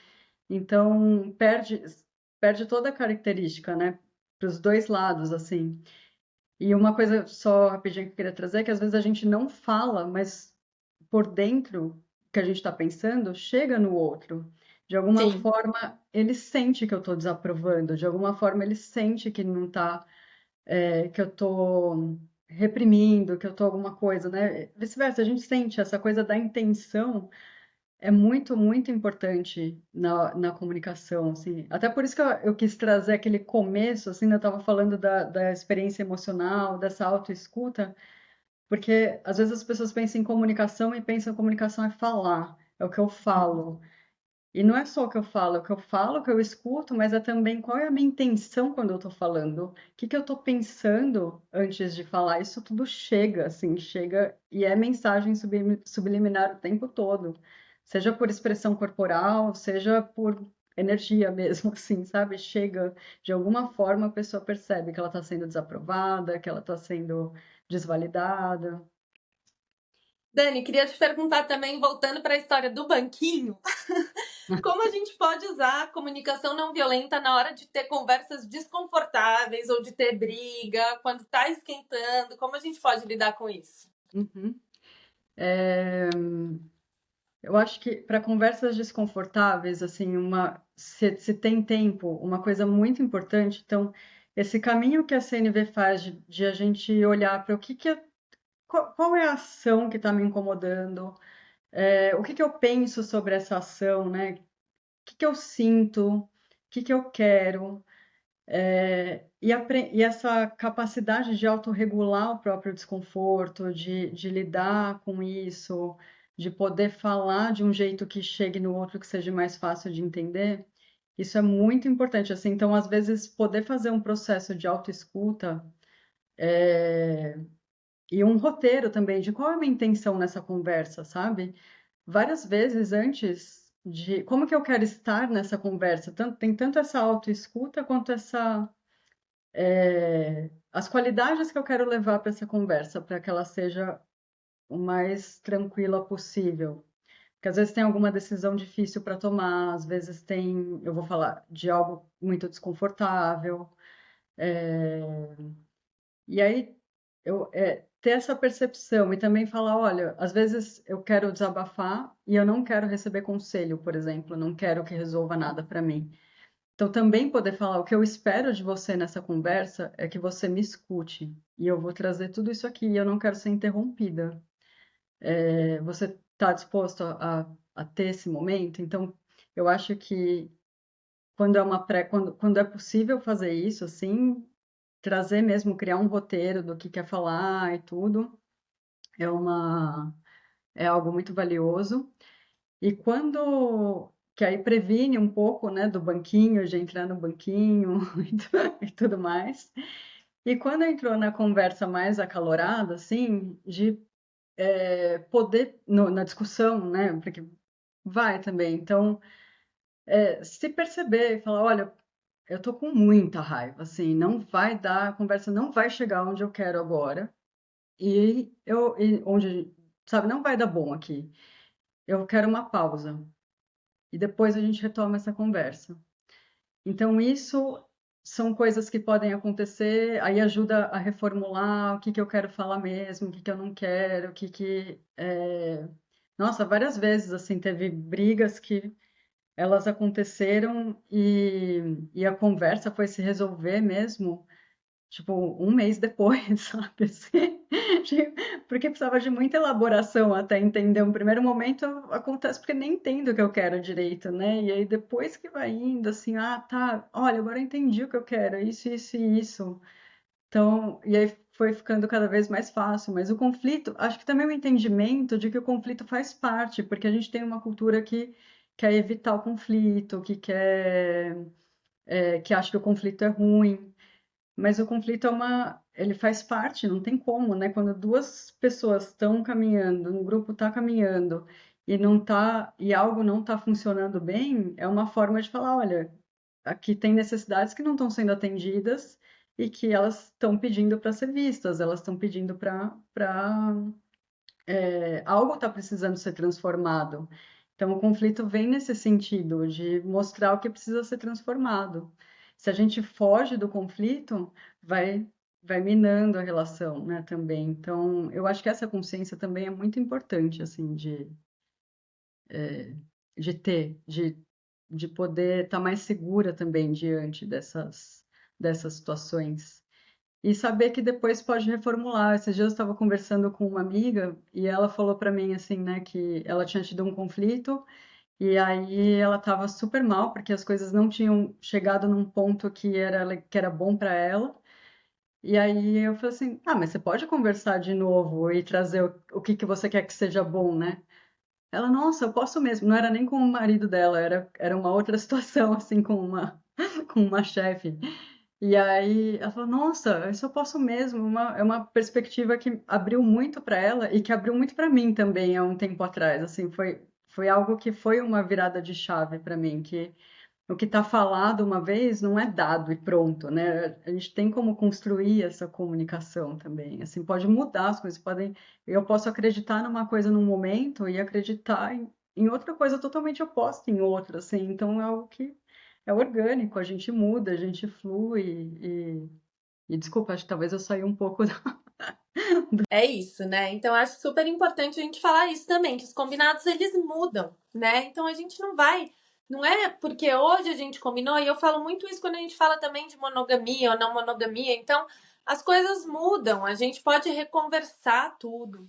Então perde toda a característica, né? Para os dois lados, assim. E uma coisa só rapidinho que eu queria trazer é que às vezes a gente não fala, mas por dentro o que a gente está pensando chega no outro. De alguma Sim. forma, ele sente que eu estou desaprovando, de alguma forma ele sente que não tá, que eu estou reprimindo, que eu estou alguma coisa, né? Vice-versa, a gente sente essa coisa da intenção é muito, muito importante na comunicação, assim. Até por isso que eu quis trazer aquele começo, assim, né, eu estava falando da experiência emocional, dessa autoescuta, porque às vezes as pessoas pensam em comunicação e pensam em comunicação é falar, é o que eu falo. E não é só o que eu falo, é o que eu falo, o que eu escuto, mas é também qual é a minha intenção quando eu estou falando, o que que eu estou pensando antes de falar. Isso tudo chega, assim, chega e é mensagem subliminar o tempo todo, seja por expressão corporal, seja por energia mesmo, assim, sabe? Chega, de alguma forma a pessoa percebe que ela está sendo desaprovada, que ela está sendo desvalidada. Dani, queria te perguntar também, voltando para a história do banquinho, como a gente pode usar a comunicação não violenta na hora de ter conversas desconfortáveis ou de ter briga, quando tá esquentando, como a gente pode lidar com isso? Uhum. Eu acho que para conversas desconfortáveis, assim, se tem tempo, uma coisa muito importante, então, esse caminho que a CNV faz de a gente olhar para o que qual é a ação que está me incomodando, o que que eu penso sobre essa ação, né? O que que eu sinto, o que que eu quero, e essa capacidade de autorregular o próprio desconforto, de lidar com isso, de poder falar de um jeito que chegue no outro que seja mais fácil de entender, isso é muito importante. Assim, então, às vezes, poder fazer um processo de autoescuta e um roteiro também de qual é a minha intenção nessa conversa, sabe? Várias vezes antes de como que eu quero estar nessa conversa, tem tanto essa autoescuta quanto as qualidades que eu quero levar para essa conversa, para que ela seja o mais tranquila possível. Porque às vezes tem alguma decisão difícil para tomar, às vezes tem, eu vou falar de algo muito desconfortável. E aí ter essa percepção e também falar, olha, às vezes eu quero desabafar e eu não quero receber conselho, por exemplo, não quero que resolva nada para mim. Então, também poder falar o que eu espero de você nessa conversa é que você me escute. E eu vou trazer tudo isso aqui e eu não quero ser interrompida. Você está disposto a ter esse momento? Então, eu acho que quando é possível fazer isso, assim, trazer mesmo, criar um roteiro do que quer falar e tudo, é uma, é algo muito valioso. E que aí previne um pouco, né, do banquinho, de entrar no banquinho e tudo mais. E quando entrou na conversa mais acalorada, assim, de poder, na discussão, né, porque vai também. Então, se perceber e falar, olha, eu tô com muita raiva, assim, não vai dar, a conversa não vai chegar onde eu quero agora. Onde, sabe, não vai dar bom aqui. Eu quero uma pausa. E depois a gente retoma essa conversa. Então, isso são coisas que podem acontecer, aí ajuda a reformular o que que eu quero falar mesmo, o que que eu não quero, o que que... Nossa, várias vezes, assim, teve brigas que elas aconteceram e a conversa foi se resolver mesmo tipo, um mês depois, sabe? Assim, porque precisava de muita elaboração até entender. Um primeiro momento acontece porque nem entendo o que eu quero direito, né? E aí depois que vai indo, assim, ah, tá, olha, agora eu entendi o que eu quero, isso e isso. Então, e aí foi ficando cada vez mais fácil. Mas o conflito, acho que também o entendimento de que o conflito faz parte, porque a gente tem uma cultura que quer evitar o conflito, que acha que o conflito é ruim. Mas o conflito ele faz parte, não tem como, né? Quando duas pessoas estão caminhando, um grupo está caminhando e não tá, e algo não está funcionando bem, é uma forma de falar, olha, aqui tem necessidades que não estão sendo atendidas e que elas estão pedindo para ser vistas, elas estão pedindo para algo está precisando ser transformado. Então, o conflito vem nesse sentido, de mostrar o que precisa ser transformado. Se a gente foge do conflito, vai, vai minando a relação, né, também. Então, eu acho que essa consciência também é muito importante, assim, de ter, de poder estar mais segura também diante dessas situações. E saber que depois pode reformular. Esses dias eu estava conversando com uma amiga e ela falou para mim assim, né, que ela tinha tido um conflito e aí ela estava super mal porque as coisas não tinham chegado num ponto que era bom para ela. E aí eu falei assim, ah, mas você pode conversar de novo e trazer o que que você quer que seja bom, né? Ela, nossa, eu posso mesmo. Não era nem com o marido dela, era uma outra situação, assim, com uma chefe. E aí ela falou, nossa, isso eu posso mesmo. É uma perspectiva que abriu muito para ela e que abriu muito para mim também há um tempo atrás. Assim, foi algo que foi uma virada de chave para mim, que o que está falado uma vez não é dado e pronto, né? A gente tem como construir essa comunicação também. Assim, pode mudar as coisas, podem. Eu posso acreditar numa coisa num momento e acreditar em outra coisa totalmente oposta em outra, assim. Então é algo que é orgânico, a gente muda, a gente flui e desculpa, acho que talvez eu saí um pouco É isso, né? Então acho super importante a gente falar isso também, que os combinados eles mudam, né? Então a gente não vai, não é porque hoje a gente combinou, e eu falo muito isso quando a gente fala também de monogamia ou não monogamia, então as coisas mudam, a gente pode reconversar tudo.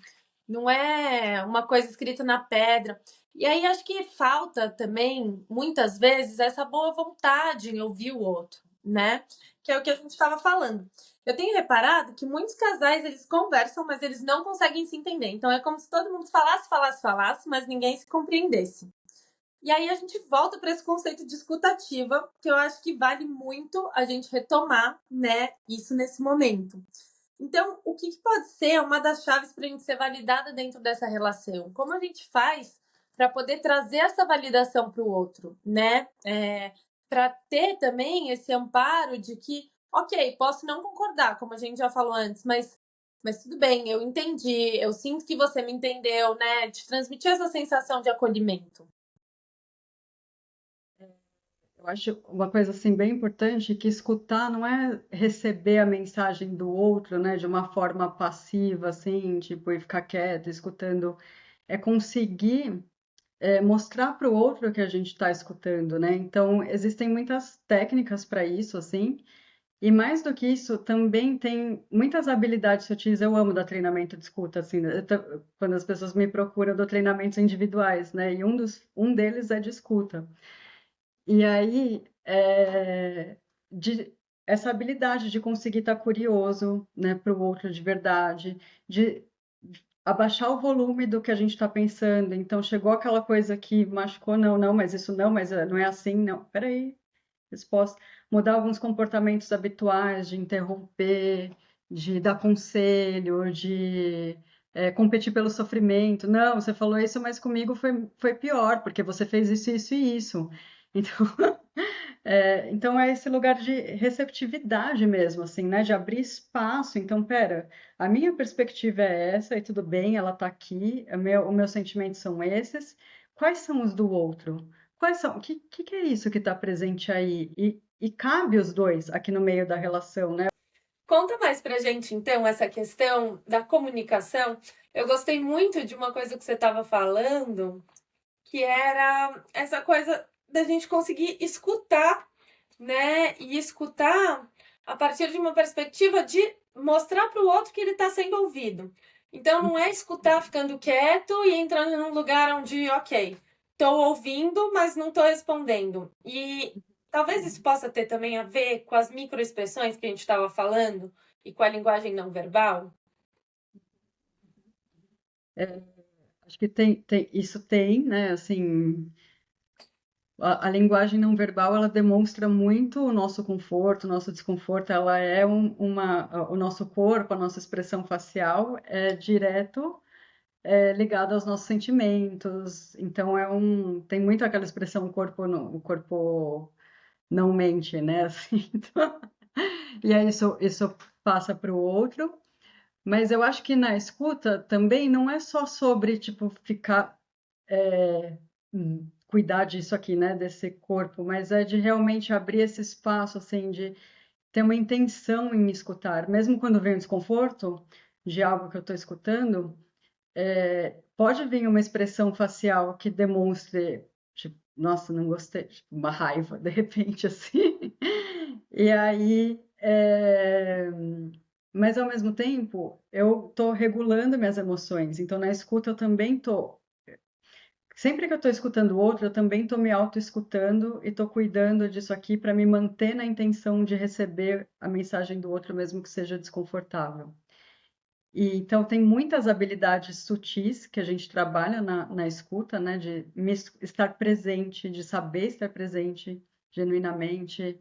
Não é uma coisa escrita na pedra. E aí acho que falta também, muitas vezes, essa boa vontade em ouvir o outro, né? Que é o que a gente estava falando. Eu tenho reparado que muitos casais eles conversam, mas eles não conseguem se entender. Então é como se todo mundo falasse, mas ninguém se compreendesse. E aí a gente volta para esse conceito de escuta ativa, que eu acho que vale muito a gente retomar, né, isso nesse momento. Então, o que pode ser uma das chaves para a gente ser validada dentro dessa relação? Como a gente faz para poder trazer essa validação para o outro, né? Para ter também esse amparo de que, ok, posso não concordar, como a gente já falou antes, mas tudo bem, eu entendi, eu sinto que você me entendeu, né? De transmitir essa sensação de acolhimento. Eu acho uma coisa assim bem importante que escutar não é receber a mensagem do outro, né, de uma forma passiva, assim, tipo, e ficar quieto, escutando. É conseguir mostrar para o outro o que a gente está escutando, né? Então, existem muitas técnicas para isso, assim, e mais do que isso, também tem muitas habilidades sutis. Eu amo dar treinamento de escuta, assim, né? Quando as pessoas me procuram, eu dou treinamentos individuais, né? E um deles é de escuta. E aí, essa habilidade de conseguir estar curioso, né, para o outro de verdade, de abaixar o volume do que a gente está pensando. Então, chegou aquela coisa que machucou, não, não, mas isso não, mas não é assim, não. Peraí, resposta. Mudar alguns comportamentos habituais, de interromper, de dar conselho, de competir pelo sofrimento. Não, você falou isso, mas comigo foi pior, porque você fez isso, isso e isso. Então, então é esse lugar de receptividade mesmo, assim, né? De abrir espaço. Então, pera, a minha perspectiva é essa, e tudo bem, ela está aqui, os meus sentimentos são esses. Quais são os do outro? Quais são? Que é isso que está presente aí? E cabe os dois aqui no meio da relação, né? Conta mais pra gente, então, essa questão da comunicação. Eu gostei muito de uma coisa que você estava falando, que era essa coisa da gente conseguir escutar, né? E escutar a partir de uma perspectiva de mostrar para o outro que ele está sendo ouvido. Então, não é escutar ficando quieto e entrando num lugar onde, ok, estou ouvindo, mas não estou respondendo. E talvez isso possa ter também a ver com as microexpressões que a gente estava falando e com a linguagem não verbal. Acho que isso tem, né? Assim, a linguagem não verbal ela demonstra muito o nosso conforto, o nosso desconforto. Ela é o nosso corpo, a nossa expressão facial é direto ligado aos nossos sentimentos. Então tem muito aquela expressão o corpo não mente, né? Assim, então, e aí isso passa para o outro. Mas eu acho que na escuta também não é só sobre, tipo, ficar, cuidar disso aqui, né, desse corpo, mas é de realmente abrir esse espaço, assim, de ter uma intenção em me escutar. Mesmo quando vem um desconforto de algo que eu estou escutando, pode vir uma expressão facial que demonstre, tipo, nossa, não gostei, tipo, uma raiva, de repente, assim. E aí, mas ao mesmo tempo, eu estou regulando minhas emoções. Então, na escuta, eu também estou. Sempre que eu estou escutando o outro, eu também estou me auto-escutando e estou cuidando disso aqui para me manter na intenção de receber a mensagem do outro, mesmo que seja desconfortável. E, então, tem muitas habilidades sutis que a gente trabalha na escuta, né? De estar presente, de saber estar presente genuinamente,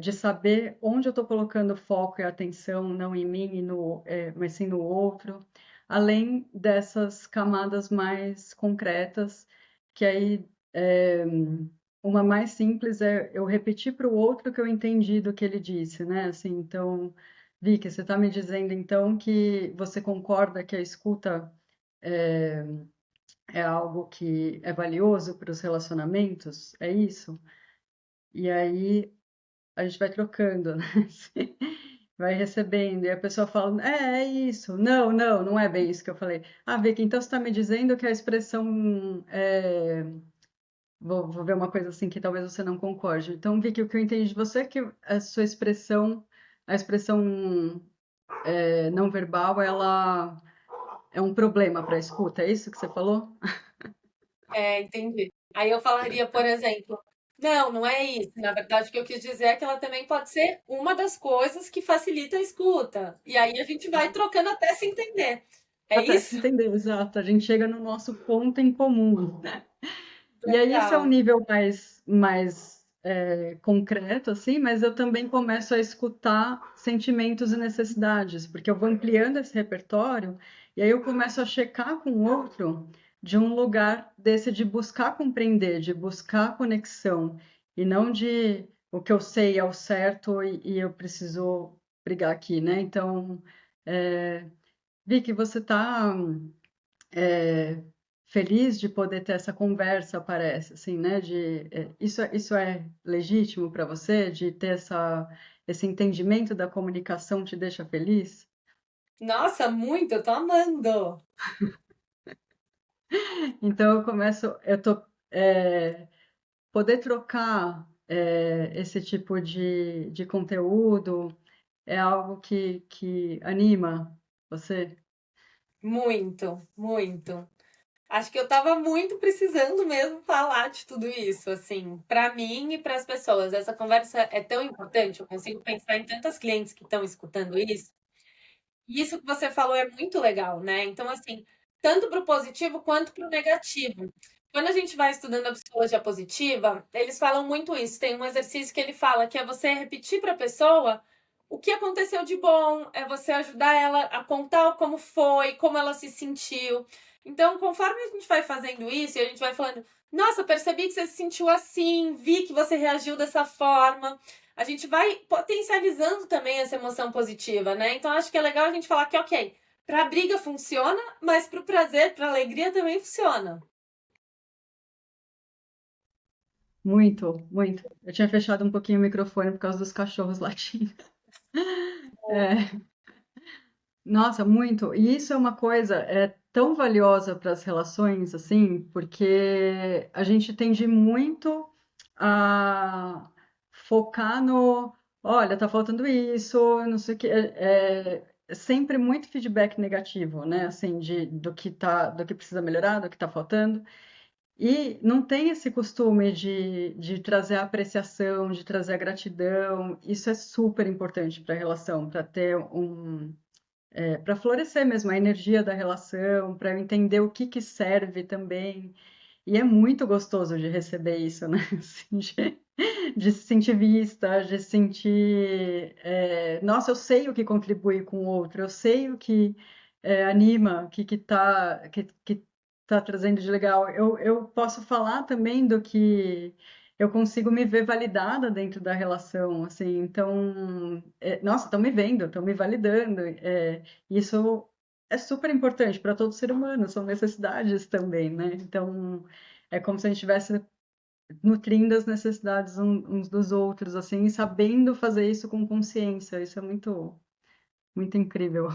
de saber onde eu estou colocando foco e atenção, não em mim, mas sim no outro. Além dessas camadas mais concretas, que aí uma mais simples é eu repetir para o outro o que eu entendi do que ele disse, né? Assim, então. Vicky, você está me dizendo então que você concorda que a escuta é algo que é valioso para os relacionamentos? É isso? E aí a gente vai trocando, né? Vai recebendo, e a pessoa fala, é isso. Não, não, não é bem isso que eu falei. Ah, Vicky, então você está me dizendo que a expressão. Vou ver uma coisa assim que talvez você não concorde. Então, Vicky, o que eu entendi de você é que a sua expressão, a expressão não verbal, ela é um problema para a escuta, é isso que você falou? É, entendi. Aí eu falaria, por exemplo, não, não é isso. Na verdade, o que eu quis dizer é que ela também pode ser uma das coisas que facilita a escuta. E aí a gente vai trocando até se entender. É Até se isso? entender, exato. A gente chega no nosso ponto em comum. E aí isso é um Legal. nível mais concreto, assim, mas eu também começo a escutar sentimentos e necessidades, porque eu vou ampliando esse repertório e aí eu começo a checar com o outro de um lugar desse de buscar compreender, de buscar conexão, e não de o que eu sei é o certo e eu preciso brigar aqui, né? Então, Vicky, você está feliz de poder ter essa conversa, parece, assim, né? Isso é legítimo para você, de ter esse entendimento da comunicação te deixa feliz? Nossa, muito, eu tô amando. Então eu tô poder trocar esse tipo de conteúdo é algo que anima você? Muito, muito. Acho que eu tava muito precisando mesmo falar de tudo isso, assim, pra mim e para as pessoas. Essa conversa é tão importante, eu consigo pensar em tantas clientes que estão escutando isso. E isso que você falou é muito legal, né? Então, assim, tanto para o positivo quanto para o negativo. Quando a gente vai estudando a psicologia positiva, eles falam muito isso. Tem um exercício que ele fala que é você repetir para a pessoa o que aconteceu de bom, é você ajudar ela a contar como foi, como ela se sentiu. Então, conforme a gente vai fazendo isso, e a gente vai falando, nossa, percebi que você se sentiu assim, vi que você reagiu dessa forma, a gente vai potencializando também essa emoção positiva, né? Então acho que é legal a gente falar que, ok, pra briga funciona, mas pro prazer, pra alegria também funciona. Muito, muito. Eu tinha fechado um pouquinho o microfone por causa dos cachorros latindo. É, nossa, muito. E isso é uma coisa tão valiosa para as relações, assim, porque a gente tende muito a focar olha, tá faltando isso, não sei o que. É sempre muito feedback negativo, né? Assim, do que precisa melhorar, do que tá faltando. E não tem esse costume de trazer a apreciação, de trazer a gratidão. Isso é super importante para a relação, para ter para florescer mesmo a energia da relação, para eu entender o que que serve também. E é muito gostoso de receber isso, né? Assim, de se sentir vista, de sentir, nossa, eu sei o que contribui com o outro, eu sei o que anima, o que tá trazendo de legal. Eu posso falar também do que eu consigo me ver validada dentro da relação, assim, então, nossa, estão me vendo, estão me validando, isso é super importante para todo ser humano, são necessidades também, né? Então, é como se a gente estivesse nutrindo as necessidades uns dos outros, assim, e sabendo fazer isso com consciência. Isso é muito, muito incrível.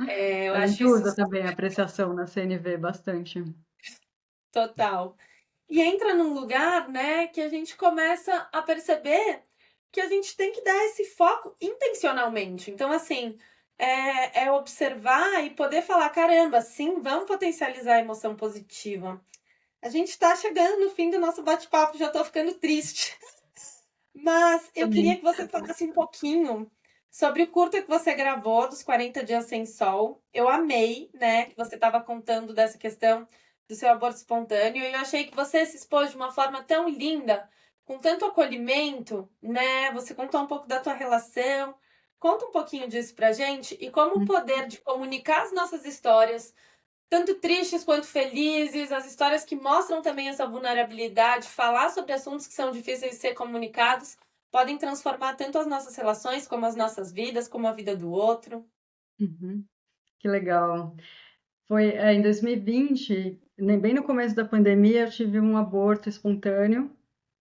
É, eu A gente acho isso usa também a apreciação na CNV bastante. total. E entra num lugar, né, que a gente começa a perceber que a gente tem que dar esse foco intencionalmente. Então, assim, é observar e poder falar: caramba, sim, vamos potencializar a emoção positiva. A gente está chegando no fim do nosso bate-papo, já estou ficando triste. Mas eu queria Também. que você falasse um pouquinho sobre o curta que você gravou dos 40 dias sem sol. Eu amei, né, que você estava contando dessa questão do seu aborto espontâneo e eu achei que você se expôs de uma forma tão linda, com tanto acolhimento, né? Você contou um pouco da tua relação. Conta um pouquinho disso pra gente e como o poder de comunicar as nossas histórias, tanto tristes quanto felizes, as histórias que mostram também essa vulnerabilidade, falar sobre assuntos que são difíceis de ser comunicados, podem transformar tanto as nossas relações, como as nossas vidas, como a vida do outro. Uhum. Que legal. Foi, em 2020, bem no começo da pandemia, eu tive um aborto espontâneo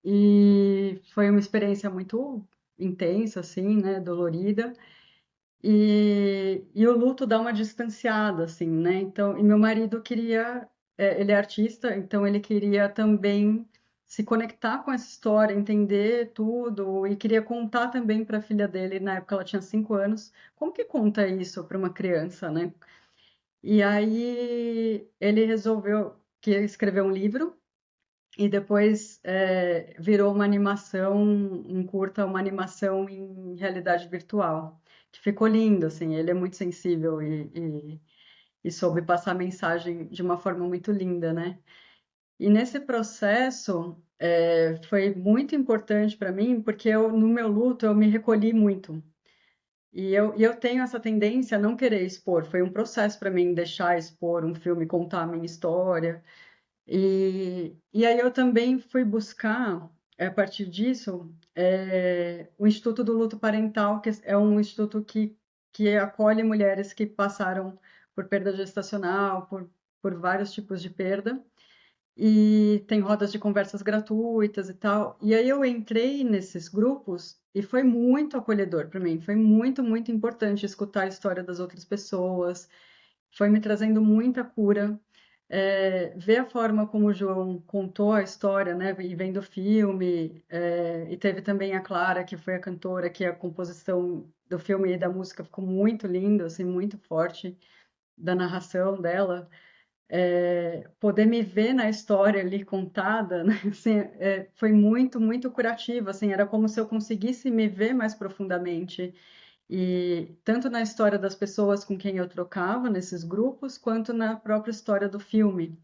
e foi uma experiência muito intensa, assim, né, dolorida. E o luto dá uma distanciada, assim, né? Então, e meu marido queria, ele é artista, então ele queria também se conectar com essa história, entender tudo, e queria contar também para a filha dele, na época ela tinha 5 anos, como que conta isso para uma criança, né? E aí ele resolveu que ia escrever um livro, e depois virou uma animação, um curta, uma animação em realidade virtual, que ficou lindo, assim, ele é muito sensível e soube passar a mensagem de uma forma muito linda, né? E nesse processo foi muito importante para mim, porque no meu luto eu me recolhi muito. E eu tenho essa tendência a não querer expor. Foi um processo para mim deixar expor um filme, contar a minha história. E aí eu também fui buscar, a partir disso, o Instituto do Luto Parental, que é um instituto que acolhe mulheres que passaram por perda gestacional, por vários tipos de perda, e tem rodas de conversas gratuitas e tal. E aí eu entrei nesses grupos e foi muito acolhedor para mim, foi muito, muito importante escutar a história das outras pessoas, foi me trazendo muita cura. Ver a forma como o João contou a história, né, e vendo o filme, e teve também a Clara, que foi a cantora, que a composição do filme e da música ficou muito lindo, assim, muito forte, da narração dela. Poder me ver na história ali contada, né, assim, foi muito, muito curativo, assim, era como se eu conseguisse me ver mais profundamente e tanto na história das pessoas com quem eu trocava nesses grupos, quanto na própria história do filme.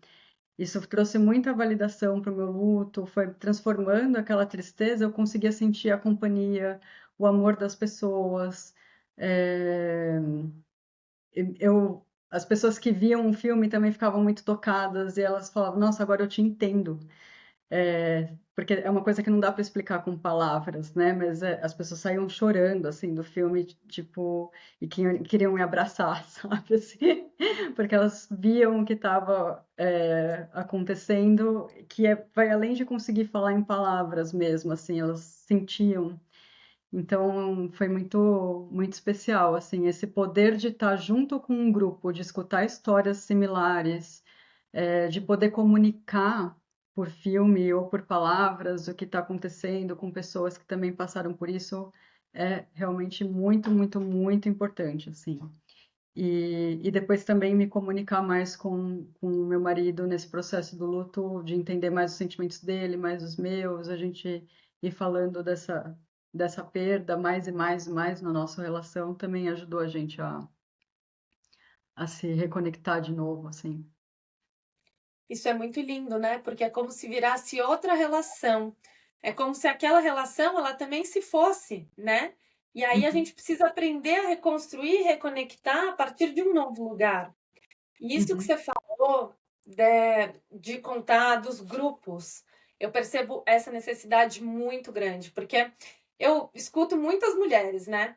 Isso trouxe muita validação para o meu luto, foi transformando aquela tristeza, eu conseguia sentir a companhia, o amor das pessoas. É, as pessoas que viam o filme também ficavam muito tocadas e elas falavam: Nossa, agora eu te entendo. Porque é uma coisa que não dá para explicar com palavras, né? Mas as pessoas saíam chorando assim do filme, tipo, e queriam me abraçar, sabe? Assim, porque elas viam o que estava acontecendo, vai além de conseguir falar em palavras mesmo, assim, elas sentiam. Então foi muito muito especial, assim, esse poder de estar junto com um grupo, de escutar histórias similares, de poder comunicar por filme ou por palavras o que está acontecendo com pessoas que também passaram por isso, é realmente muito, muito, muito importante, assim. E depois também me comunicar mais com o meu marido nesse processo do luto, de entender mais os sentimentos dele, mais os meus, a gente ir falando dessa perda mais e mais e mais na nossa relação também ajudou a gente a se reconectar de novo, assim. Isso é muito lindo, né? Porque é como se virasse outra relação. É como se aquela relação ela também se fosse, né? E aí a Uhum, gente precisa aprender a reconstruir, reconectar a partir de um novo lugar. E isso que uhum, você falou de contar dos grupos, eu percebo essa necessidade muito grande, porque eu escuto muitas mulheres, né?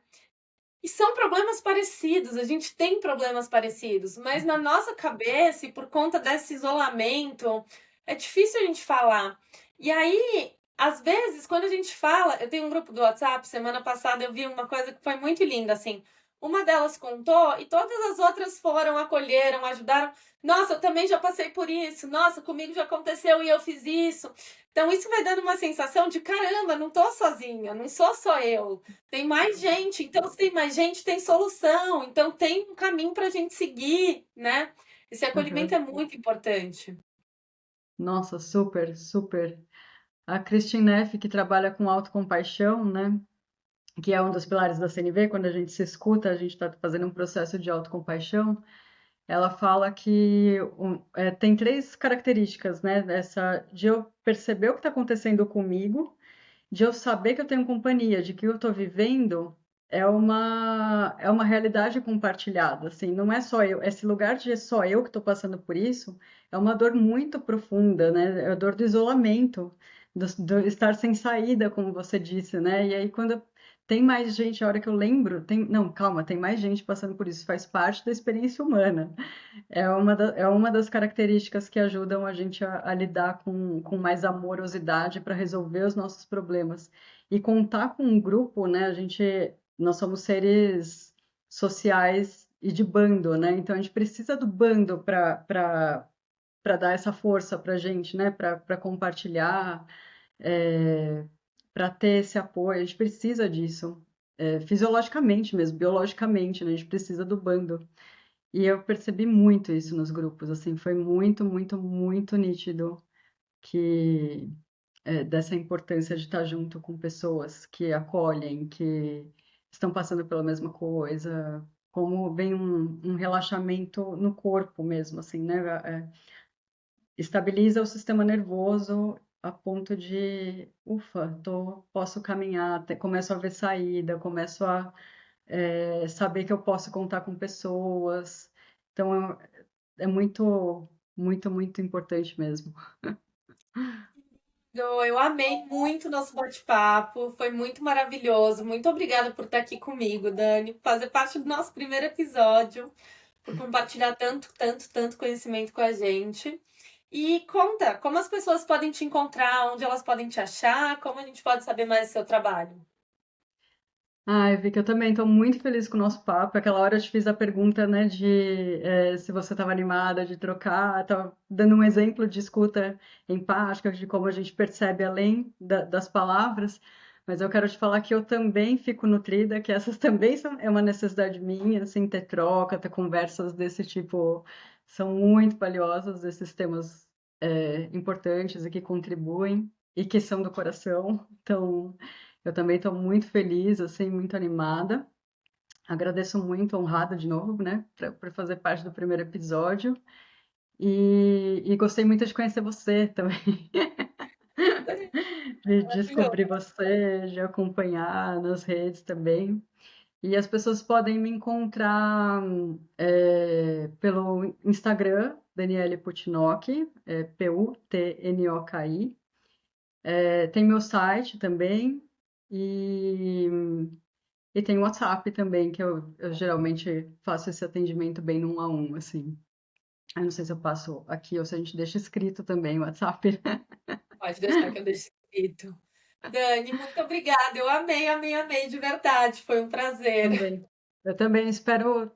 E são problemas parecidos, a gente tem problemas parecidos, mas na nossa cabeça, e por conta desse isolamento, é difícil a gente falar. E aí, às vezes, quando a gente fala, eu tenho um grupo do WhatsApp, semana passada eu vi uma coisa que foi muito linda, assim. Uma delas contou e todas as outras foram, acolheram, ajudaram. Nossa, eu também já passei por isso. Nossa, comigo já aconteceu e eu fiz isso. Então, isso vai dando uma sensação de caramba, não tô sozinha, não sou só eu. Tem mais gente, então se tem mais gente, tem solução, então tem um caminho para a gente seguir, né? Esse acolhimento uhum. é muito importante. Nossa, super, super. A Christine Neff, que trabalha com autocompaixão, né? Que é um dos pilares da CNV, quando a gente se escuta, a gente está fazendo um processo de autocompaixão. Ela fala que tem três características, né? Dessa, de eu perceber o que está acontecendo comigo, de eu saber que eu tenho companhia, de que eu estou vivendo é uma realidade compartilhada, assim, não é só eu, esse lugar de só eu que estou passando por isso, é uma dor muito profunda, né? É a dor do isolamento, do estar sem saída, como você disse, né? E aí quando tem mais gente, a hora que eu lembro, não, calma, tem mais gente passando por isso, faz parte da experiência humana. É uma das características que ajudam a gente a lidar com mais amorosidade para resolver os nossos problemas. E contar com um grupo, né? Nós somos seres sociais e de bando, né? Então a gente precisa do bando para dar essa força para a gente, né? Para compartilhar, para ter esse apoio. A gente precisa disso, fisiologicamente mesmo, biologicamente, né? A gente precisa do bando. E eu percebi muito isso nos grupos, assim, foi muito, muito, muito nítido que dessa importância de estar junto com pessoas que acolhem, que estão passando pela mesma coisa, como vem um relaxamento no corpo mesmo, assim, né? Estabiliza o sistema nervoso a ponto de, ufa, posso caminhar, começo a ver saída, começo a saber que eu posso contar com pessoas. Então, é muito, muito, muito importante mesmo. Eu amei muito o nosso bate-papo, foi muito maravilhoso. Muito obrigada por estar aqui comigo, Dani, por fazer parte do nosso primeiro episódio, por compartilhar tanto, tanto, tanto conhecimento com a gente. E conta, como as pessoas podem te encontrar, onde elas podem te achar, como a gente pode saber mais do seu trabalho. Ai, Vicky, eu também estou muito feliz com o nosso papo. Aquela hora eu te fiz a pergunta, né, de se você estava animada de trocar. Estava dando um exemplo de escuta empática, de como a gente percebe além das palavras. Mas eu quero te falar que eu também fico nutrida, que essas também é uma necessidade minha, assim, ter troca, ter conversas desse tipo são muito valiosas, esses temas importantes e que contribuem e que são do coração. Então, eu também estou muito feliz, assim, muito animada. Agradeço muito, honrada de novo, né, por fazer parte do primeiro episódio. E gostei muito de conhecer você também, de Maravilhoso. descobrir você, de acompanhar nas redes também. E as pessoas podem me encontrar pelo Instagram, Daniele Putnock, Putnoki. Tem meu site também. E E tem o WhatsApp também, que eu geralmente faço esse atendimento bem no 1 a 1, assim. Eu não sei se eu passo aqui ou se a gente deixa escrito também o WhatsApp. Pode deixar que eu deixo escrito. Dani, muito obrigada. Eu amei, amei, amei de verdade. Foi um prazer. Também. Eu também espero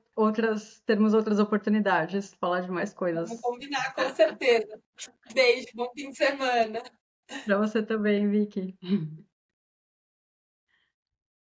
termos outras oportunidades, falar de mais Vamos coisas. combinar com certeza. Beijo, bom fim de semana. Para você também, Vicky.